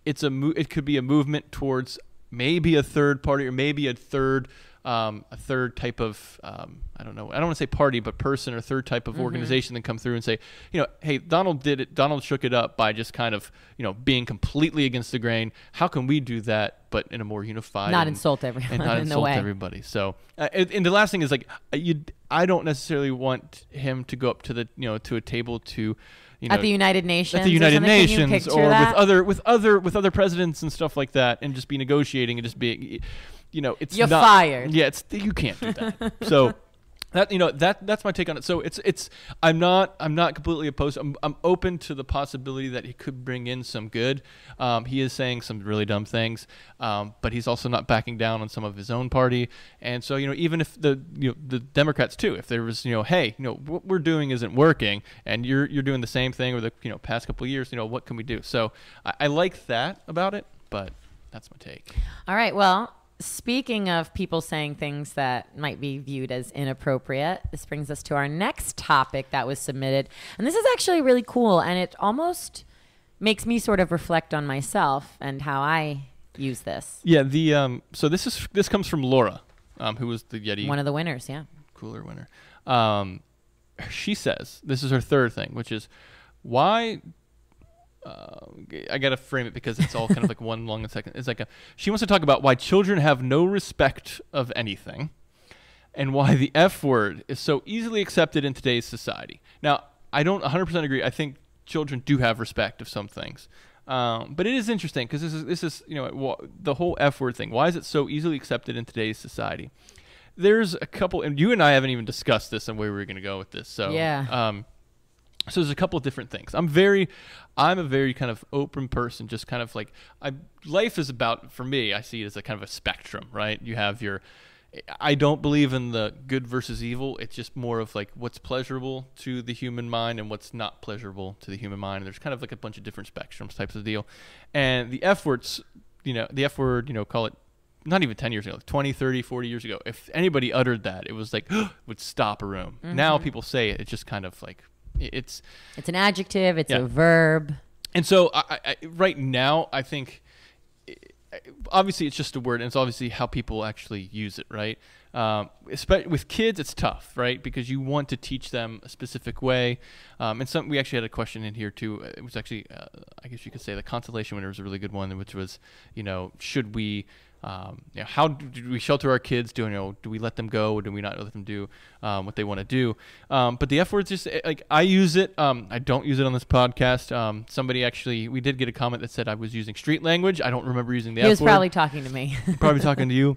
S1: it could be a movement towards maybe a third party or maybe a third type of I don't want to say party, but person or third type of organization that come through and say, hey, Donald did it. Donald shook it up by just kind of being completely against the grain. How can we do that, but in a more unified,
S2: not insult everyone,
S1: and not insult everybody? So, and the last thing is like I don't necessarily want him to go up to the to a table to.
S2: At the United Nations.
S1: At the United Nations, or with other presidents and stuff like that, and just be negotiating and just be, it's
S2: you're
S1: not,
S2: fired.
S1: Yeah, you can't do that. So that's my take on it. So I'm not completely opposed. I'm open to the possibility that he could bring in some good. He is saying some really dumb things, but he's also not backing down on some of his own party. And so even if the Democrats too, if there was hey, what we're doing isn't working, and you're doing the same thing over the past couple of years, what can we do? So I like that about it, but that's my take.
S2: All right, well. Speaking of people saying things that might be viewed as inappropriate, this brings us to our next topic that was submitted. And this is actually really cool, and it almost makes me sort of reflect on myself and how I use this.
S1: Yeah, so this comes from Laura, who was the Yeti.
S2: One of the winners, yeah.
S1: Cooler winner. She says, this is her third thing, which is, why... I gotta frame it because it's all kind of like one long second. It's like she wants to talk about why children have no respect of anything, and why the F word is so easily accepted in today's society. Now, I don't 100% agree. I think children do have respect of some things, but it is interesting because this is the whole F word thing. Why is it so easily accepted in today's society? There's a couple, and you and I haven't even discussed this and where we were going to go with this. So
S2: yeah.
S1: So there's a couple of different things. I'm a very kind of open person, just kind of like life is about, for me, I see it as a kind of a spectrum, right? You have I don't believe in the good versus evil. It's just more of like what's pleasurable to the human mind and what's not pleasurable to the human mind. And there's kind of like a bunch of different spectrums types of deal. And the F words, the F word, call it not even 10 years ago, 20, 30, 40 years ago. If anybody uttered that, it was like, would stop a room. Now people say it, it's just kind of like, it's
S2: an adjective, it's a verb.
S1: And so I right now, I think, obviously it's just a word, and it's obviously how people actually use it, right? Especially with kids, it's tough, right? Because you want to teach them a specific way. And we actually had a question in here too. It was actually, I guess you could say the consolation winner was a really good one, which was, should we, how do we shelter our kids? Do we let them go, or do we not let them do what they want to do? But the F word's just like, I use it. I don't use it on this podcast. Somebody actually, we did get a comment that said I was using street language. I don't remember using the F word.
S2: He was probably talking to me.
S1: Probably talking to you.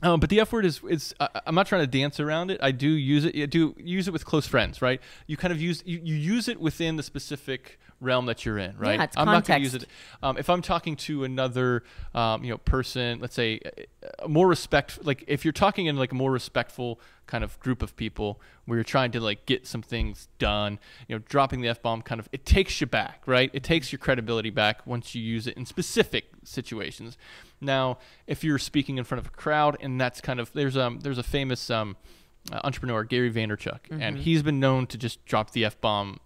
S1: But the F word is I'm not trying to dance around it. I do use it. I do use it with close friends, right? You kind of you use it within the specific realm that you're in, right?
S2: Yeah, it's
S1: I'm
S2: context.
S1: not going to use it if I'm talking to another person, let's say more like if you're talking in like a more respectful kind of group of people where you're trying to like get some things done, dropping the F-bomb kind of, it takes you back, right? It takes your credibility back once you use it in specific situations. Now, if you're speaking in front of a crowd, and that's kind of, there's a famous entrepreneur, Gary Vaynerchuk, and he's been known to just drop the F-bomb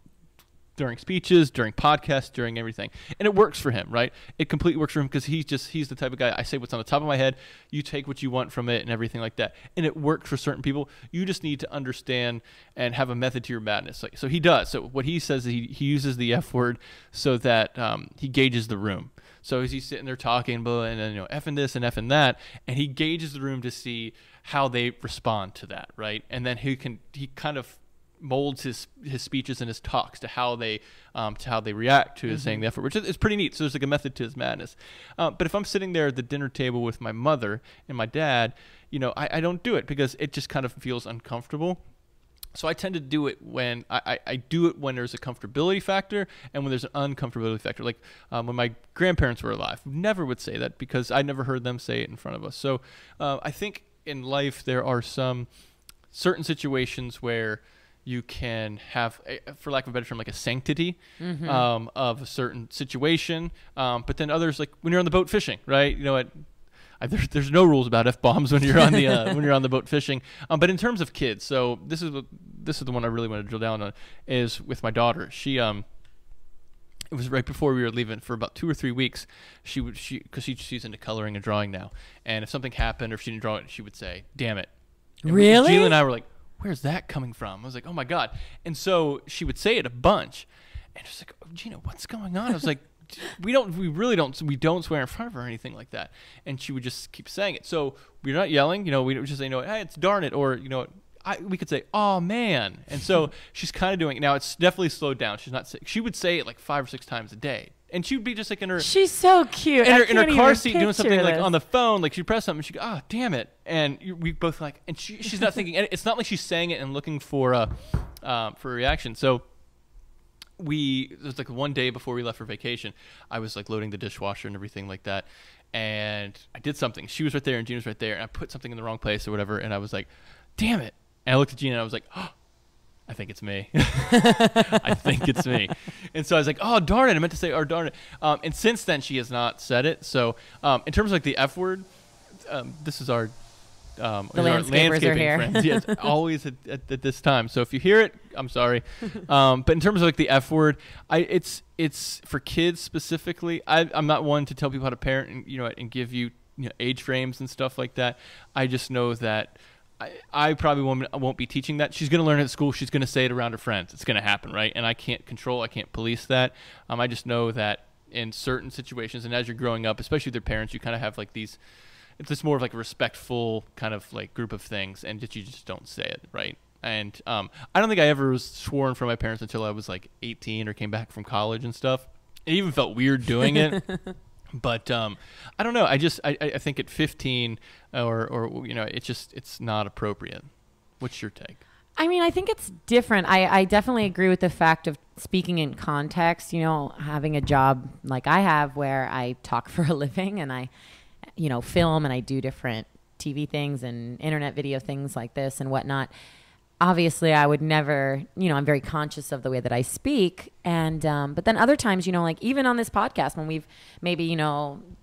S1: during speeches, during podcasts, during everything. And it works for him, right? It completely works for him because he's the type of guy, I say what's on the top of my head, you take what you want from it and everything like that. And it works for certain people. You just need to understand and have a method to your madness. Like, so he does. So what he says is he uses the F word so that he gauges the room. So as he's sitting there talking, blah, and then, effing this and effing that, and he gauges the room to see how they respond to that, right? And then he kind of molds his speeches and his talks to how they react to saying the F word, which is pretty neat. So there's like a method to his madness. But if I'm sitting there at the dinner table with my mother and my dad, I don't do it because it just kind of feels uncomfortable. So I tend to do it when I do it when there's a comfortability factor and when there's an uncomfortability factor. Like when my grandparents were alive, never would say that because I never heard them say it in front of us. So I think in life there are some certain situations where you can have, for lack of a better term, like a sanctity of a certain situation. But then others, like when you're on the boat fishing, right? There's no rules about F-bombs when you're on the when you're on the boat fishing. But in terms of kids, so this is the one I really want to drill down on, is with my daughter. She it was right before we were leaving for about 2 or 3 weeks. Because she's into coloring and drawing now, and if something happened or if she didn't draw it, she would say, "Damn it!" And
S2: really?
S1: Gina and I were like, "Where's that coming from?" I was like, "Oh my god!" And so she would say it a bunch, and she's like, "Oh, Gina, what's going on?" I was like, we don't swear in front of her or anything like that. And she would just keep saying it. So we're not yelling, we would just say, hey, it's darn it. Or, we could say, oh man. And so she's kind of doing it. Now it's definitely slowed down. She would say it like 5 or 6 times a day. And she would be just like in her.
S2: She's so cute.
S1: In her car seat doing something like on the phone. Like she'd press something and she'd go, oh, damn it. And we both like, and she's not thinking, it's not like she's saying it and looking for a reaction. So it was like one day before we left for vacation, I was like loading the dishwasher and everything like that, and I did something. She was right there and Gina was right there, and I put something in the wrong place or whatever, and I was like, damn it. And I looked at Gina and I was like, oh, I think it's me. I think it's me. And so I was like, oh, darn it. I meant to say, oh, darn it. And since then, she has not said it. So in terms of like the F word, this is our
S2: landscapers are here.
S1: Friends. Yes, always at this time. So if you hear it, I'm sorry. But in terms of like the F word, it's for kids specifically. I'm not one to tell people how to parent and give you age frames and stuff like that. I just know that I probably won't be teaching that. She's going to learn it at school. She's going to say it around her friends. It's going to happen, right? And I can't police that. I just know that in certain situations, and as you're growing up, especially with your parents, you kind of have like these. It's just more of like a respectful kind of like group of things, and you just don't say it, right? And I don't think I ever was sworn from my parents until I was like 18 or came back from college and stuff. It even felt weird doing it. But I don't know. I think at 15 or it's not appropriate. What's your take?
S2: I mean, I think it's different. I definitely agree with the fact of speaking in context, having a job like I have where I talk for a living and I film and I do different TV things and internet video things like this and whatnot. Obviously, I would never, I'm very conscious of the way that I speak. And, but then other times, like even on this podcast, when we've maybe,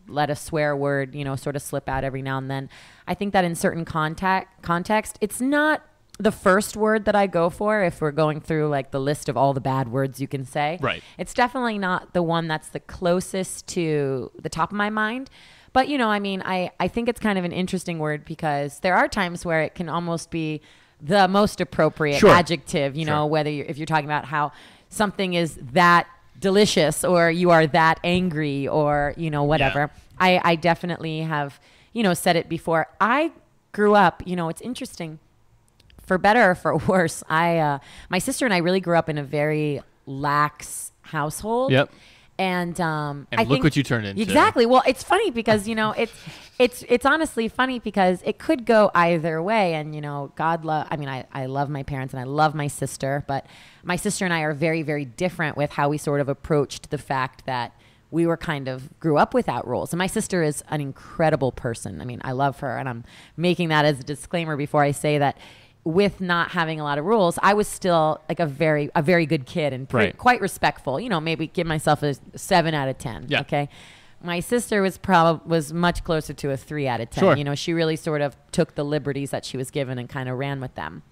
S2: let a swear word, sort of slip out every now and then, I think that in certain context, it's not the first word that I go for if we're going through like the list of all the bad words you can say.
S1: Right.
S2: It's definitely not the one that's the closest to the top of my mind. But, I think it's kind of an interesting word because there are times where it can almost be the most appropriate adjective, whether if you're talking about how something is that delicious or you are that angry or, whatever. Yeah. I definitely have, said it before. I grew up, it's interesting, for better or for worse. My sister and I really grew up in a very lax household.
S1: Yep.
S2: And
S1: I look what you turned into.
S2: Exactly. Well, it's funny because it's honestly funny because it could go either way. And I love my parents and I love my sister, but my sister and I are very, very different with how we sort of approached the fact that we were kind of grew up without rules. And my sister is an incredible person. I mean, I love her, and I'm making that as a disclaimer before I say that. With not having a lot of rules, I was still like a very good kid and quite respectful. Maybe give myself a 7 out of 10.
S1: Yeah.
S2: Okay. My sister was much closer to a 3 out of 10.
S1: Sure.
S2: She really sort of took the liberties that she was given and kind of ran with them.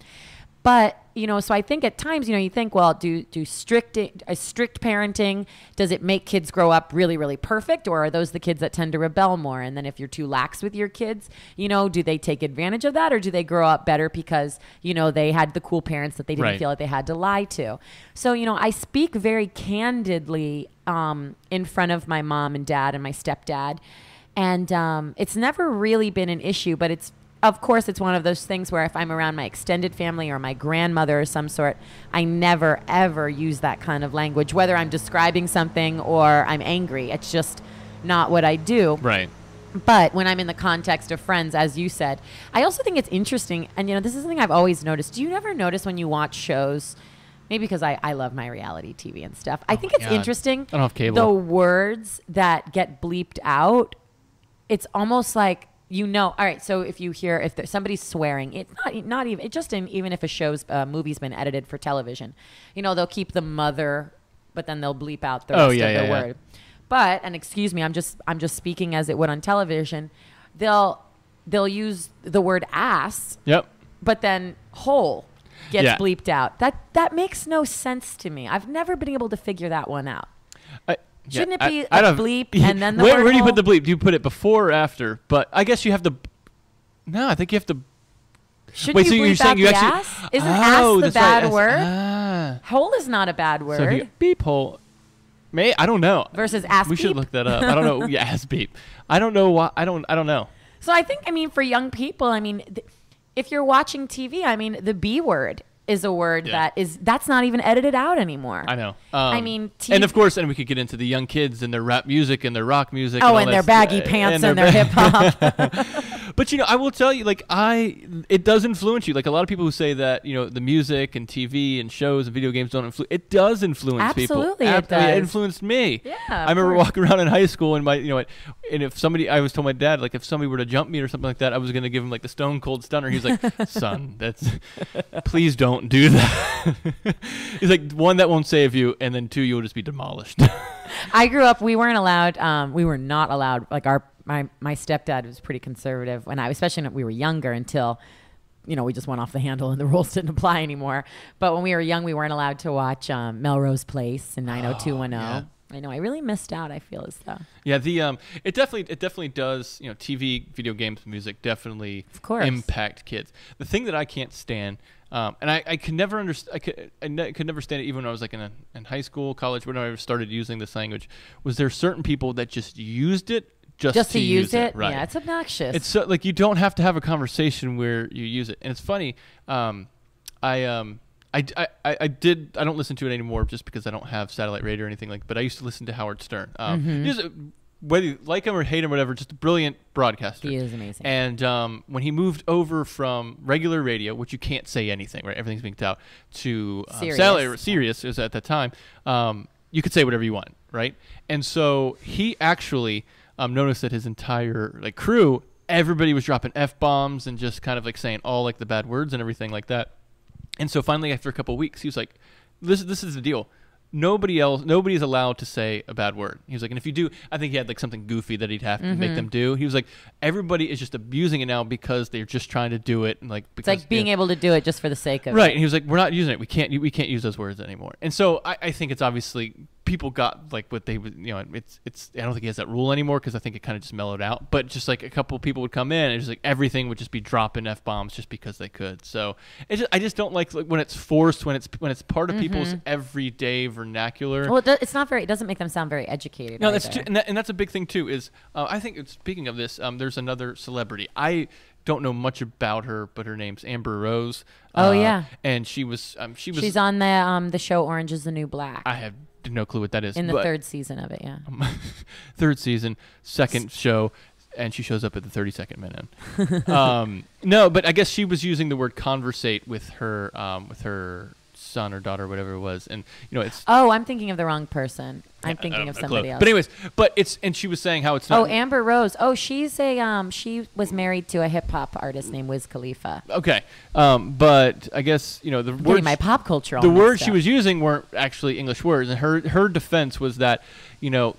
S2: But, you know, so I think at times, you know, you think, well, do strict parenting, does it make kids grow up really, really perfect? Or are those the kids that tend to rebel more? And then if you're too lax with your kids, you know, do they take advantage of that? Or do they grow up better because, you know, they had the cool parents that they didn't feel like they had to lie to? So, you know, I speak very candidly in front of my mom and dad and my stepdad. And it's never really been an issue, but of course, it's one of those things where if I'm around my extended family or my grandmother or some sort, I never, ever use that kind of language, whether I'm describing something or I'm angry. It's just not what I do.
S1: Right.
S2: But when I'm in the context of friends, as you said, I also think it's interesting. And, you know, this is something I've always noticed. Do you never notice when you watch shows, maybe because I love my reality TV and stuff, I think it's interesting.
S1: I don't have cable.
S2: The words that get bleeped out, it's almost like, you know, all right. So if somebody's swearing, it's not even. It just even if a show's movie's been edited for television, you know, they'll keep the mother, but then they'll bleep out the rest of the word. But and excuse me, I'm just speaking as it would on television. They'll use the word ass.
S1: Yep.
S2: But then hole gets bleeped out. That makes no sense to me. I've never been able to figure that one out. Shouldn't it be a bleep and then the word
S1: where do you
S2: hole?
S1: put the bleep? Do you put it before or after? But I guess you have to. No, I think you have to.
S2: Shouldn't you bleep out the ass? Isn't ass the bad word? Hole is not a bad word.
S1: So if you beep hole. I don't know.
S2: Versus ass beep?
S1: We should look that up. I don't know. Yeah, ass beep. I don't know why. I don't know.
S2: So I think, for young people, if you're watching TV, the B word is a word that's not even edited out anymore.
S1: I know.
S2: And
S1: of course, we could get into the young kids and their rap music and their rock music.
S2: Oh, and their baggy pants and their hip hop.
S1: But I will tell you, it does influence you. Like a lot of people who say that, the music and TV and shows and video games don't influence. It does influence people.
S2: Absolutely, it does.
S1: It influenced me.
S2: Yeah.
S1: I remember walking around in high school and and if somebody, I was told my dad, if somebody were to jump me or something like that, I was going to give him the stone cold stunner. He was like, son, please don't do that. He's like, one, that won't save you, and then two, you'll just be demolished.
S2: I grew up, we were not allowed, my stepdad was pretty conservative especially when we were younger until, we just went off the handle and the rules didn't apply anymore. But when we were young, we weren't allowed to watch Melrose Place and 90210. Yeah. I know. I really missed out, I feel as though.
S1: Yeah, it definitely does, TV, video games, music definitely impact kids. The thing that I can't stand, and I could never understand, I could never stand it even when I was in high school, college, when I started using this language, was there certain people that just used it just to use it. Right.
S2: Yeah, it's obnoxious.
S1: It's so, you don't have to have a conversation where you use it. And it's funny, I don't listen to it anymore just because I don't have satellite radio or anything but I used to listen to Howard Stern. Whether you like him or hate him or whatever, just a brilliant broadcaster.
S2: He is amazing.
S1: And when he moved over from regular radio, which you can't say anything, right? Everything's being out, to Sirius is at that time, you could say whatever you want, right? And so he actually noticed that his entire crew, everybody was dropping F-bombs and just kind of saying all the bad words and everything like that. And so finally, after a couple of weeks, he was like, this is the deal. Nobody's allowed to say a bad word. He was like, and if you do, I think he had something goofy that he'd have to make them do. He was like, everybody is just abusing it now because they're just trying to do it. And because,
S2: it's being able to do it just for the sake of it.
S1: Right. And he was like, we're not using it. We can't use those words anymore. And so I think it's obviously people got what they would, it's, I don't think he has that rule anymore because I think it kind of just mellowed out. But just a couple of people would come in and just everything would just be dropping F-bombs just because they could. So I just don't like when it's forced, when it's part of people's everyday vernacular.
S2: Well, it doesn't make them sound very educated.
S1: No, that's true. And that's a big thing too, is I think, speaking of this, there's another celebrity. I don't know much about her, but her name's Amber Rose.
S2: Yeah.
S1: And she's
S2: on the show Orange is the New Black.
S1: I have no clue what that is.
S2: In the third season of it, yeah.
S1: Third season, second show, and she shows up at the 32nd minute. No, but I guess she was using the word conversate with her son or daughter, whatever it was, and it's.
S2: Oh, I'm thinking of the wrong person. I'm thinking of somebody else.
S1: But anyways, and she was saying how it's not.
S2: Oh, Amber Rose. Oh, she's she was married to a hip hop artist named Wiz Khalifa.
S1: Okay, but I guess the words.
S2: My pop culture.
S1: The words she was using weren't actually English words, and her defense was that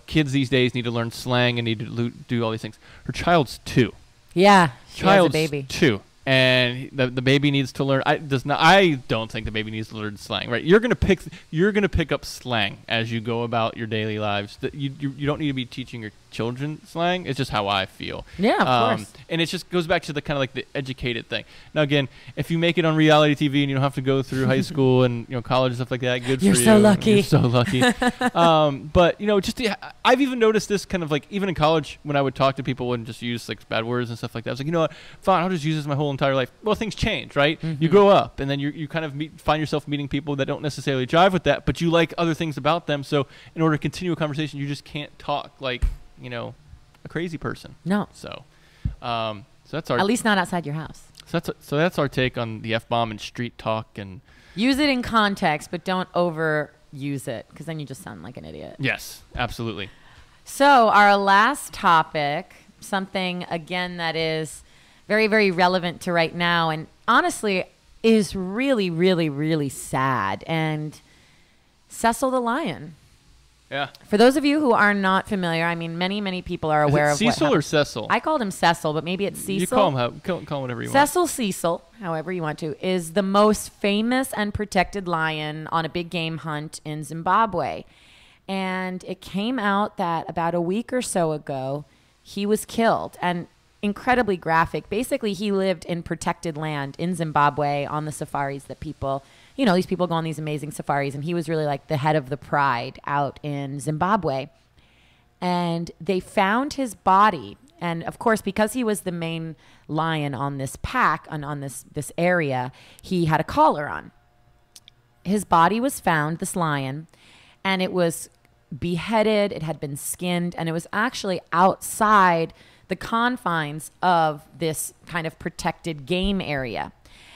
S1: kids these days need to learn slang and need to do all these things. Her child's 2.
S2: Yeah,
S1: Child's
S2: has a baby.
S1: 2. and the baby needs to learn. I don't think the baby needs to learn slang, right? You're gonna pick up slang as you go about your daily lives. That you don't need to be teaching your children slang. It's just how I feel.
S2: Yeah, of course.
S1: And it just goes back to the kind of like the educated thing. Now again, if you make it on reality TV and you don't have to go through high school and college and stuff like that, good
S2: You're
S1: for you.
S2: so lucky.
S1: You're so lucky. But I've even noticed this kind of like even in college when I would talk to people and just use like bad words and stuff like that. I was like, you know what, fine, I'll just use this my whole entire life. Well, things change, right? Mm-hmm. You grow up and then you kind of find yourself meeting people that don't necessarily jive with that, but you like other things about them. So in order to continue a conversation, you just can't talk like a crazy person.
S2: No.
S1: So that's our
S2: at least not outside your house.
S1: So that's our take on the F-bomb and street talk, and
S2: use it in context, but don't overuse it because then you just sound like an idiot.
S1: Yes, absolutely.
S2: So our last topic, something again that is very, very relevant to right now, and honestly is really, really, really sad. And Cecil the lion.
S1: Yeah.
S2: For those of you who are not familiar, I mean, many, many people are aware of
S1: Cecil or Cecil?
S2: I called him Cecil, but maybe it's Cecil.
S1: You call him whatever you
S2: want. Cecil, however you want to, is the most famous and protected lion on a big game hunt in Zimbabwe. And it came out that about a week or so ago, he was killed. And incredibly graphic. Basically, he lived in protected land in Zimbabwe on the safaris that people... these people go on these amazing safaris, and he was really like the head of the pride out in Zimbabwe. And they found his body. And of course, because he was the main lion on this pack and on this area, he had a collar on. His body was found, this lion, and it was beheaded. It had been skinned, and it was actually outside the confines of this kind of protected game area.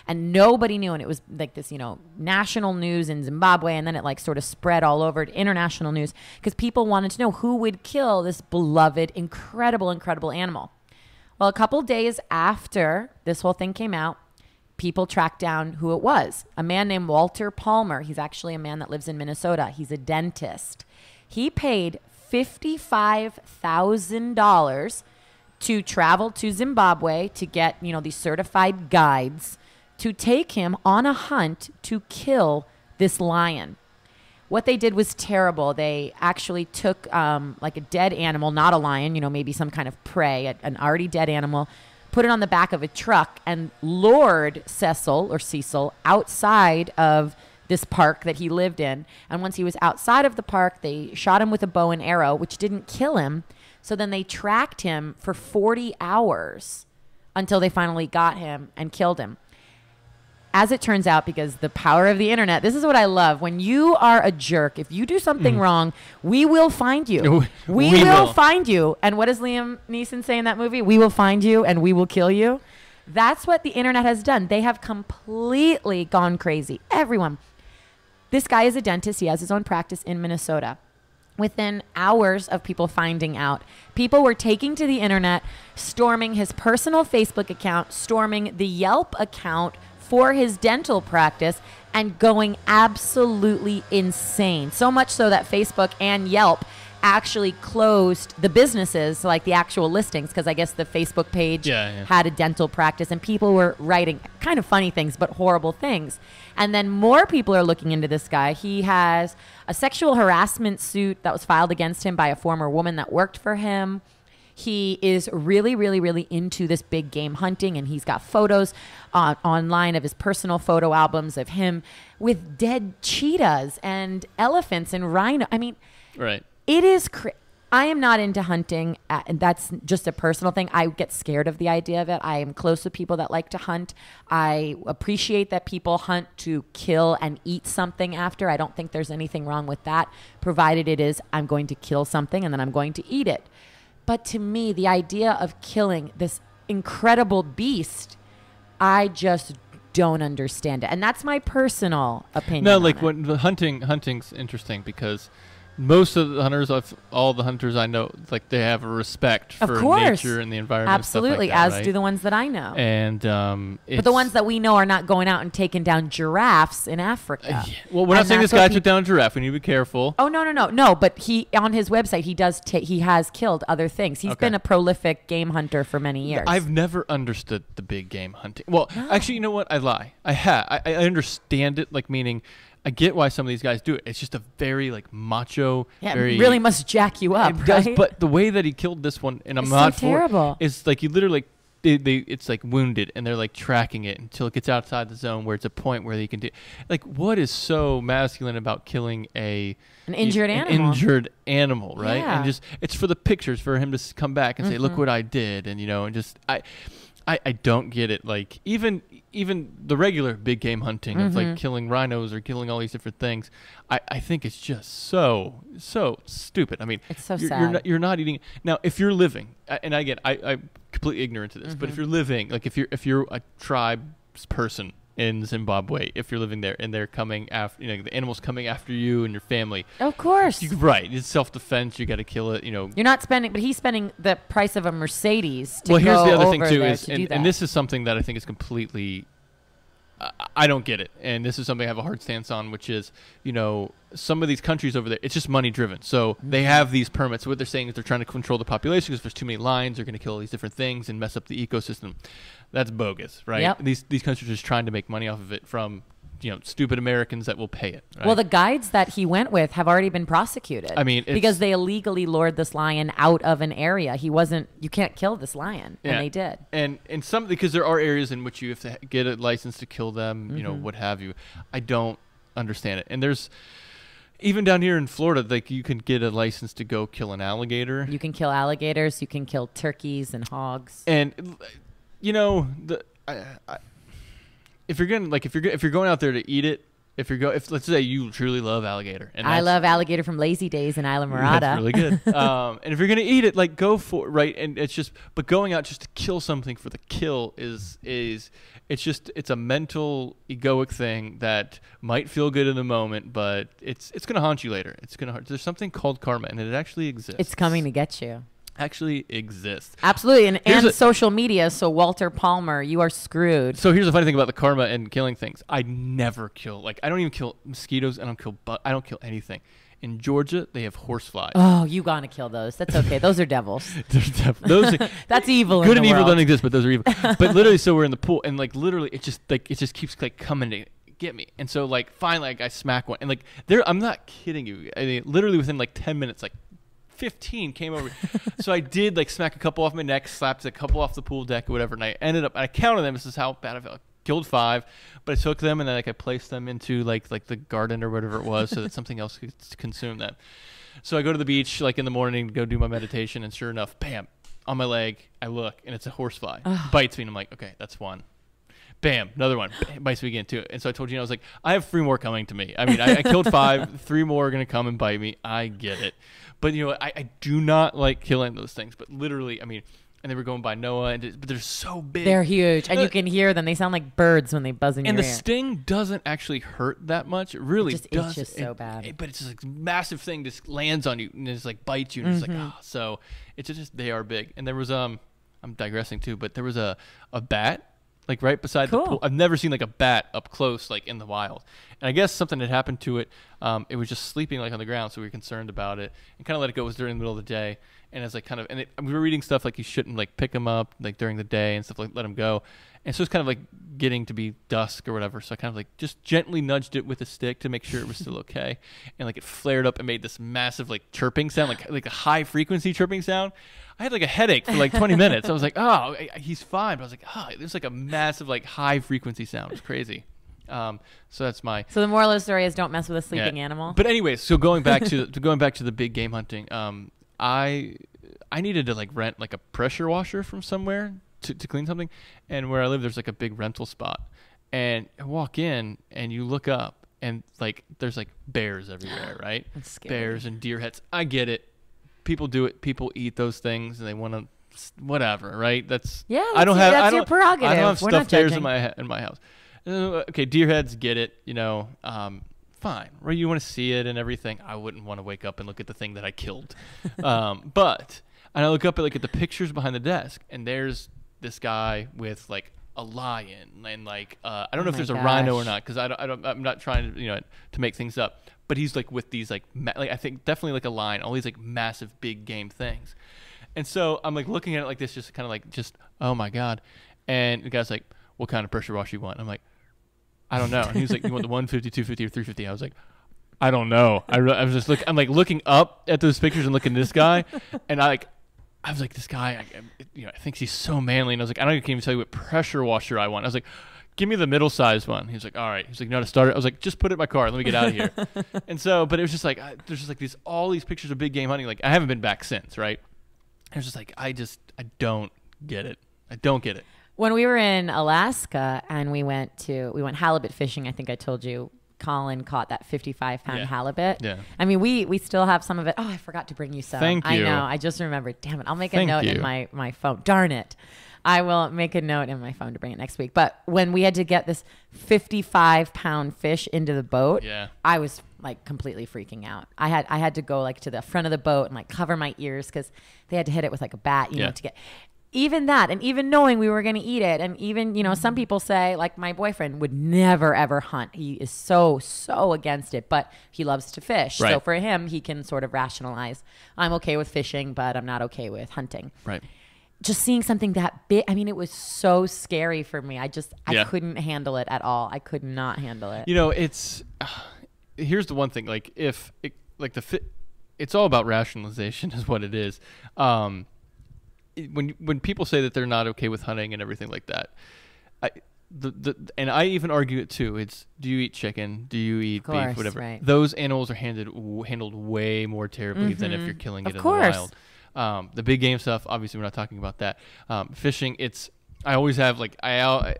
S2: And nobody knew, and it was like this, national news in Zimbabwe, and then it like sort of spread all over to international news because people wanted to know who would kill this beloved, incredible, incredible animal. Well, a couple days after this whole thing came out, people tracked down who it was. A man named Walter Palmer. He's actually a man that lives in Minnesota. He's a dentist. He paid $55,000 to travel to Zimbabwe to get, these certified guides to take him on a hunt to kill this lion. What they did was terrible. They actually took like a dead animal, not a lion, maybe some kind of prey, an already dead animal, put it on the back of a truck and lured Cecil outside of this park that he lived in. And once he was outside of the park, they shot him with a bow and arrow, which didn't kill him. So then they tracked him for 40 hours until they finally got him and killed him. As it turns out, because the power of the internet, this is what I love. When you are a jerk, if you do something wrong, we will find you. We will find you. And what does Liam Neeson say in that movie? We will find you and we will kill you. That's what the internet has done. They have completely gone crazy. Everyone. This guy is a dentist. He has his own practice in Minnesota. Within hours of people finding out, people were taking to the internet, storming his personal Facebook account, storming the Yelp account for his dental practice, and going absolutely insane. So much so that Facebook and Yelp actually closed the businesses, like the actual listings, because I guess the Facebook page had a dental practice, and people were writing kind of funny things, but horrible things. And then more people are looking into this guy. He has a sexual harassment suit that was filed against him by a former woman that worked for him. He is really, really, really into this big game hunting, and he's got photos online of his personal photo albums of him with dead cheetahs and elephants and rhino. I mean,
S1: right.
S2: It is I am not into hunting, and that's just a personal thing. I get scared of the idea of it. I am close with people that like to hunt. I appreciate that people hunt to kill and eat something after. I don't think there's anything wrong with that, provided it is I'm going to kill something and then I'm going to eat it. But to me, the idea of killing this incredible beast, I just don't understand it. And that's my personal opinion.
S1: No, like when the hunting's interesting because most of the hunters, all the hunters I know, like they have a respect for nature and the environment.
S2: Absolutely,
S1: and stuff like that,
S2: as do the ones that I know.
S1: And
S2: but the ones that we know are not going out and taking down giraffes in Africa.
S1: Well, we're not saying this guy took down a giraffe. We need to be careful.
S2: Oh no! But he on his website he has killed other things. He's been a prolific game hunter for many years.
S1: I've never understood the big game hunting. Well, actually, you know what? I lie. I understand it, like meaning. I get why some of these guys do it. It's just a very like macho.
S2: Yeah, it really must jack you up.
S1: It does, but the way that he killed this one, and I'm not
S2: so terrible.
S1: Is like you literally, it's like wounded, and they're like tracking it until it gets outside the zone where it's a point where they can do. Like, what is so masculine about killing an
S2: injured
S1: animal, right?
S2: Yeah.
S1: And just it's for the pictures, for him to come back and say, "Look what I did," and and just I don't get it. Like even the regular big game hunting of like killing rhinos or killing all these different things, I think it's just so stupid. I mean,
S2: it's so sad.
S1: You're not eating now. If you're living, and again, I'm completely ignorant to this, but if you're living, like if you're a tribes person in Zimbabwe, if you're living there and they're coming after, the animal's coming after you and your family.
S2: Of course.
S1: Right. It's self-defense. You got to kill it,
S2: You're not spending, but he's spending the price of a Mercedes to
S1: well, here's
S2: go
S1: the other
S2: over
S1: thing too
S2: there
S1: is,
S2: to do that.
S1: and this is something that I think is completely, I don't get it. And this is something I have a hard stance on, which is, some of these countries over there, it's just money driven. So they have these permits. What they're saying is they're trying to control the population because there's too many lions. They're going to kill all these different things and mess up the ecosystem. That's bogus, right?
S2: Yep.
S1: These countries are just trying to make money off of it from, stupid Americans that will pay it. Right?
S2: Well, the guides that he went with have already been prosecuted.
S1: I mean,
S2: because they illegally lured this lion out of an area. You can't kill this lion, and they did.
S1: And some, because there are areas in which you have to get a license to kill them, what have you. I don't understand it. And there's, even down here in Florida, like you can get a license to go kill an alligator.
S2: You can kill alligators. You can kill turkeys and hogs.
S1: And if you're going out there to eat it, if let's say you truly love alligator, and
S2: I love alligator from Lazy Days in Isla Morada.
S1: That's really good. And if you're gonna eat it, like go for it, right? And it's just, but going out just to kill something for the kill is it's a mental egoic thing that might feel good in the moment, but it's gonna haunt you later. There's something called karma, and it actually exists.
S2: It's coming to get you.
S1: Actually exists.
S2: Absolutely. And social media. So Walter Palmer, you are screwed.
S1: So here's the funny thing about the karma and killing things. I never kill, I don't even kill mosquitoes. I don't kill anything. In Georgia, they have horseflies.
S2: Oh, you gotta kill those. That's okay. Those are devils. That's evil.
S1: Good
S2: in
S1: and
S2: the
S1: evil
S2: world.
S1: don't exist, but those are evil. But literally, so we're in the pool, and literally, it just keeps coming to get me. And so finally, I smack one, and I'm not kidding you. I mean, literally within 10 minutes, 15 came over. So I did smack a couple off my neck, slapped a couple off the pool deck or whatever, and I counted them. This is how bad I felt. Killed 5, but I took them and then I placed them into the garden or whatever it was so that something else could consume them. So I go to the beach in the morning to go do my meditation, and sure enough, bam, on my leg, I look and it's a horsefly. Bites me, and I'm like, okay, that's one. Bam, another one. Bites me again too. And so I told you, I was like, I have 3 more coming to me. I mean, I killed 5, 3 more are gonna come and bite me. I get it. But I do not like killing those things. But literally, I mean, and they were going by Noah, but they're so big.
S2: They're huge, and you can hear them. They sound like birds when they buzz in your ear.
S1: And the sting doesn't actually hurt that much. It really does.
S2: It's just so bad.
S1: But it's just massive thing just lands on you and just bites you, and it's so it's just they are big. And there was I'm digressing too, but there was a bat right beside the pool. I've never seen a bat up close in the wild. And I guess something had happened to it. It was just sleeping on the ground, so we were concerned about it and kind of let it go. It was during the middle of the day, and as we were reading stuff you shouldn't pick them up during the day and stuff, let them go. And so it's kind of getting to be dusk or whatever. So I kind of just gently nudged it with a stick to make sure it was still okay. And it flared up and made this massive chirping sound, like a high frequency chirping sound. I had a headache for 20 minutes. I was like, oh, he's fine. But I was like, oh, there's a massive high frequency sound. It's crazy. So that's my.
S2: So the moral of the story is don't mess with a sleeping animal.
S1: But anyways, so going back to the big game hunting, I needed to rent a pressure washer from somewhere to clean something, and where I live, there's a big rental spot, and I walk in and you look up and there's bears everywhere, right?
S2: That's scary.
S1: Bears and deer heads. I get it. People do it. People eat those things, and they want to, whatever, right? That's
S2: your prerogative.
S1: I don't have
S2: We're
S1: stuffed bears
S2: in
S1: in my house. Okay, deer heads, get it. fine, right? You want to see it and everything. I wouldn't want to wake up and look at the thing that I killed. But and I look up at the pictures behind the desk, and there's this guy with like a lion and like I don't know if there's a rhino or not, because I'm not trying to to make things up, but he's like with these like I think definitely like a lion, all these like massive big game things. And so I'm like looking at it like this, just kind of like oh my god. And the guy's like, what kind of pressure wash you want? I'm like, I don't know. And he was like, you want the 150, 250, or 350? I was like, I don't know. I was just I'm like looking up at those pictures and looking at this guy, and I was like, this guy, I think he's so manly. And I was like, I don't even tell you what pressure washer I want. I was like, give me the middle-sized one. He was like, all right. He's like, no, to start it. I was like, just put it in my car. Let me get out of here. And so, but it was just like, there's just like all these pictures of big game hunting. Like, I haven't been back since, right? It was just like, I don't get it. I don't get it.
S2: When we were in Alaska and we went halibut fishing, I think I told you, Colin caught that 55-pound halibut.
S1: Yeah.
S2: I mean, we still have some of it. Oh, I forgot to bring you some.
S1: Thank you.
S2: I know. I just remembered. Damn it. I'll make a note in my phone. Darn it. I will make a note in my phone to bring it next week. But when we had to get this 55-pound fish into the boat, I was like completely freaking out. I had to go like to the front of the boat and like cover my ears because they had to hit it with like a bat, you know, to get even that. And even knowing we were going to eat it. And even, some people say like my boyfriend would never, ever hunt. He is so against it, but he loves to fish.
S1: Right.
S2: So for him, he can sort of rationalize, I'm okay with fishing, but I'm not okay with hunting.
S1: Right.
S2: Just seeing something that big, I mean, it was so scary for me. I couldn't handle it at all. I could not handle it.
S1: It's here's the one thing. Like it's all about rationalization, is what it is. When people say that they're not okay with hunting and everything like that, and I even argue it too. It's, do you eat chicken? Do you eat beef? Whatever. Right. Those animals are handled way more terribly than if you're killing it in the wild. The big game stuff, obviously we're not talking about that. Fishing, I always have I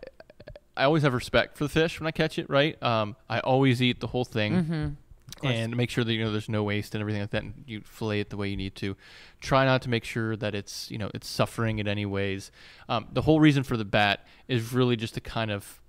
S1: always have respect for the fish when I catch it, right? I always eat the whole thing and make sure that there's no waste and everything like that, and you fillet it the way you need to. Try not to make sure that it's it's suffering in any ways. The whole reason for the bat is really just to kind of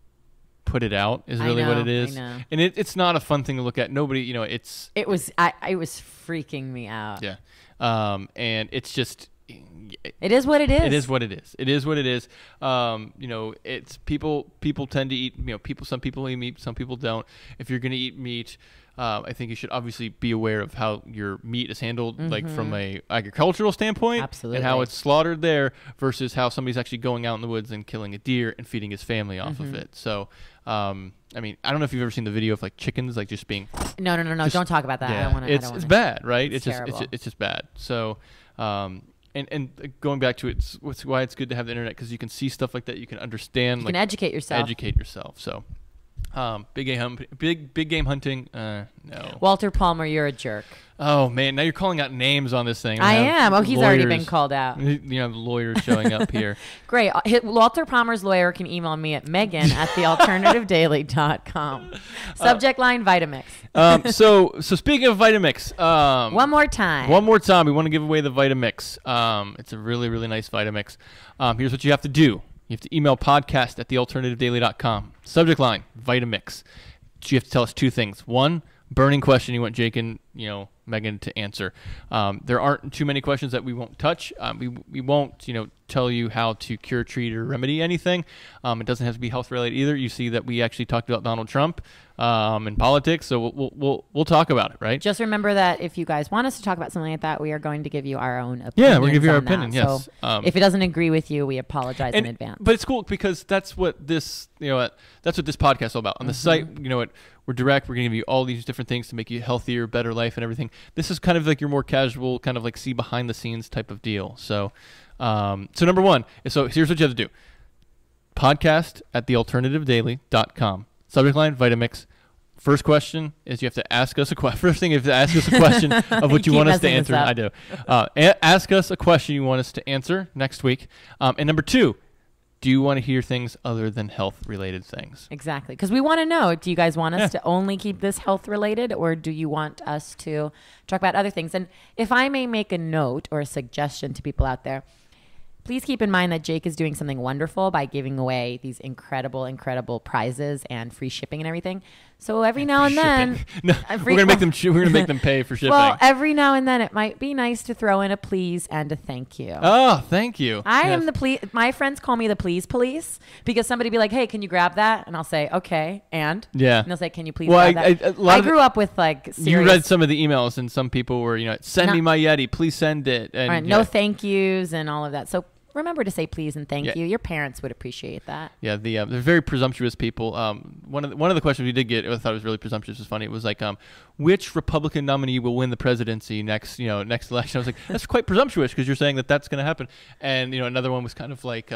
S1: put it out, is really what it is. I know. And it's not a fun thing to look at. Nobody, it was
S2: freaking me out.
S1: Yeah. And it's just,
S2: it is what it is.
S1: It is what it is. It is what it is. It's people tend to eat, some people eat meat, some people don't. If you're going to eat meat, I think you should obviously be aware of how your meat is handled, like from a agricultural standpoint.
S2: Absolutely.
S1: And how it's slaughtered there versus how somebody's actually going out in the woods and killing a deer and feeding his family off of it. So, I mean, I don't know if you've ever seen the video of like chickens like just being.
S2: No. Don't talk about that.
S1: Yeah,
S2: I don't want to.
S1: It's bad, right?
S2: It's terrible.
S1: It's just bad. So, and going back to it, it's why it's good to have the internet, because you can see stuff like that. You can understand. You can
S2: educate yourself.
S1: So, big game hunting. No.
S2: Walter Palmer, you're a jerk.
S1: Oh man, now you're calling out names on this thing.
S2: I am. Oh, he's already been called out.
S1: Lawyers showing up here.
S2: Great. Walter Palmer's lawyer can email me at megan@thealternativedaily.com. Subject line Vitamix.
S1: So speaking of Vitamix,
S2: one more time,
S1: we want to give away the Vitamix. It's a really, really nice Vitamix. Here's what you have to do. You have to email podcast@thealternativedaily.com. Subject line Vitamix. You have to tell us two things. One, burning question you want Jake and Megan to answer. There aren't too many questions that we won't touch. We won't tell you how to cure, treat, or remedy anything. It doesn't have to be health related either. You see that we actually talked about Donald Trump in politics, so we'll talk about it, right?
S2: Just remember that if you guys want us to talk about something like that, we are going to give you our own opinion.
S1: Yeah, we'll give you our opinion. Yes.
S2: So if it doesn't agree with you, we apologize in advance.
S1: But it's cool because that's what this that's what this podcast is all about. On the site, we're direct. We're going to give you all these different things to make you a healthier, better life and everything. This is kind of like your more casual, kind of like see behind the scenes type of deal. So, number one, so here's what you have to do. Podcast@thealternativedaily.com. Subject line, Vitamix. First question is you have to ask us a question. First thing, you have to ask us a question of what you want us to answer. I do. Ask us a question you want us to answer next week. And number two, do you want to hear things other than health-related things?
S2: Exactly. Because we want to know, do you guys want us to only keep this health-related, or do you want us to talk about other things? And if I may make a note or a suggestion to people out there, please keep in mind that Jake is doing something wonderful by giving away these incredible, incredible prizes and free shipping and everything. So every now and then,
S1: No, we're gonna make them. We're gonna make them pay for shipping.
S2: well, every now and then, it might be nice to throw in a please and a thank you.
S1: Oh, thank you.
S2: I am the please. My friends call me the please police because somebody be like, "Hey, can you grab that?" And I'll say, "Okay." And
S1: Yeah.
S2: and they'll say, "Can you please
S1: Well,
S2: grab that?" I grew up with like serious.
S1: You read some of the emails, and some people were, send me my Yeti, please send it. And
S2: right, no thank yous and all of that. So remember to say please and thank you. Your parents would appreciate that.
S1: Yeah, they're very presumptuous people. One of the questions we did get, I thought was really presumptuous, was funny. It was like, which Republican nominee will win the presidency next election? I was like, that's quite presumptuous because you're saying that that's going to happen. And another one was kind of like,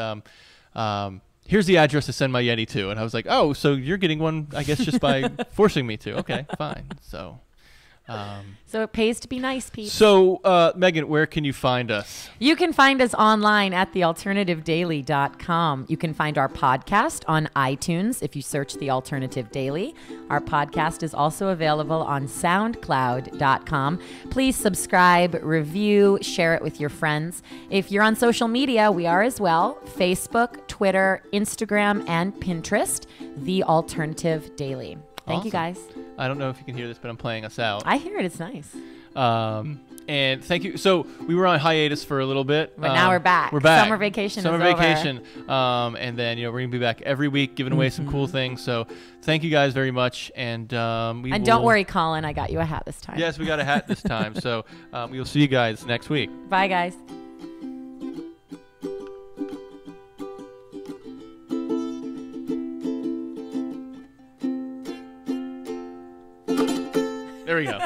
S1: here's the address to send my Yeti to, and I was like, oh, so you're getting one, I guess, just by forcing me to. Okay, fine. So
S2: it pays to be nice, Pete.
S1: So, Megan, where can you find us?
S2: You can find us online at thealternativedaily.com. You can find our podcast on iTunes if you search The Alternative Daily. Our podcast is also available on soundcloud.com. Please subscribe, review, share it with your friends. If you're on social media, we are as well. Facebook, Twitter, Instagram, and Pinterest, The Alternative Daily. Thank you, guys.
S1: I don't know if you can hear this, but I'm playing us out.
S2: I hear it. It's nice.
S1: And thank you. So we were on hiatus for a little bit.
S2: But now we're back.
S1: We're back.
S2: Summer vacation
S1: Summer
S2: is
S1: vacation.
S2: over.
S1: And then, we're going to be back every week giving away some cool things. So thank you guys very much. And
S2: don't worry, Colin. I got you a hat this time.
S1: Yes, we got a hat this time. So we will see you guys next week.
S2: Bye, guys.
S1: There we go.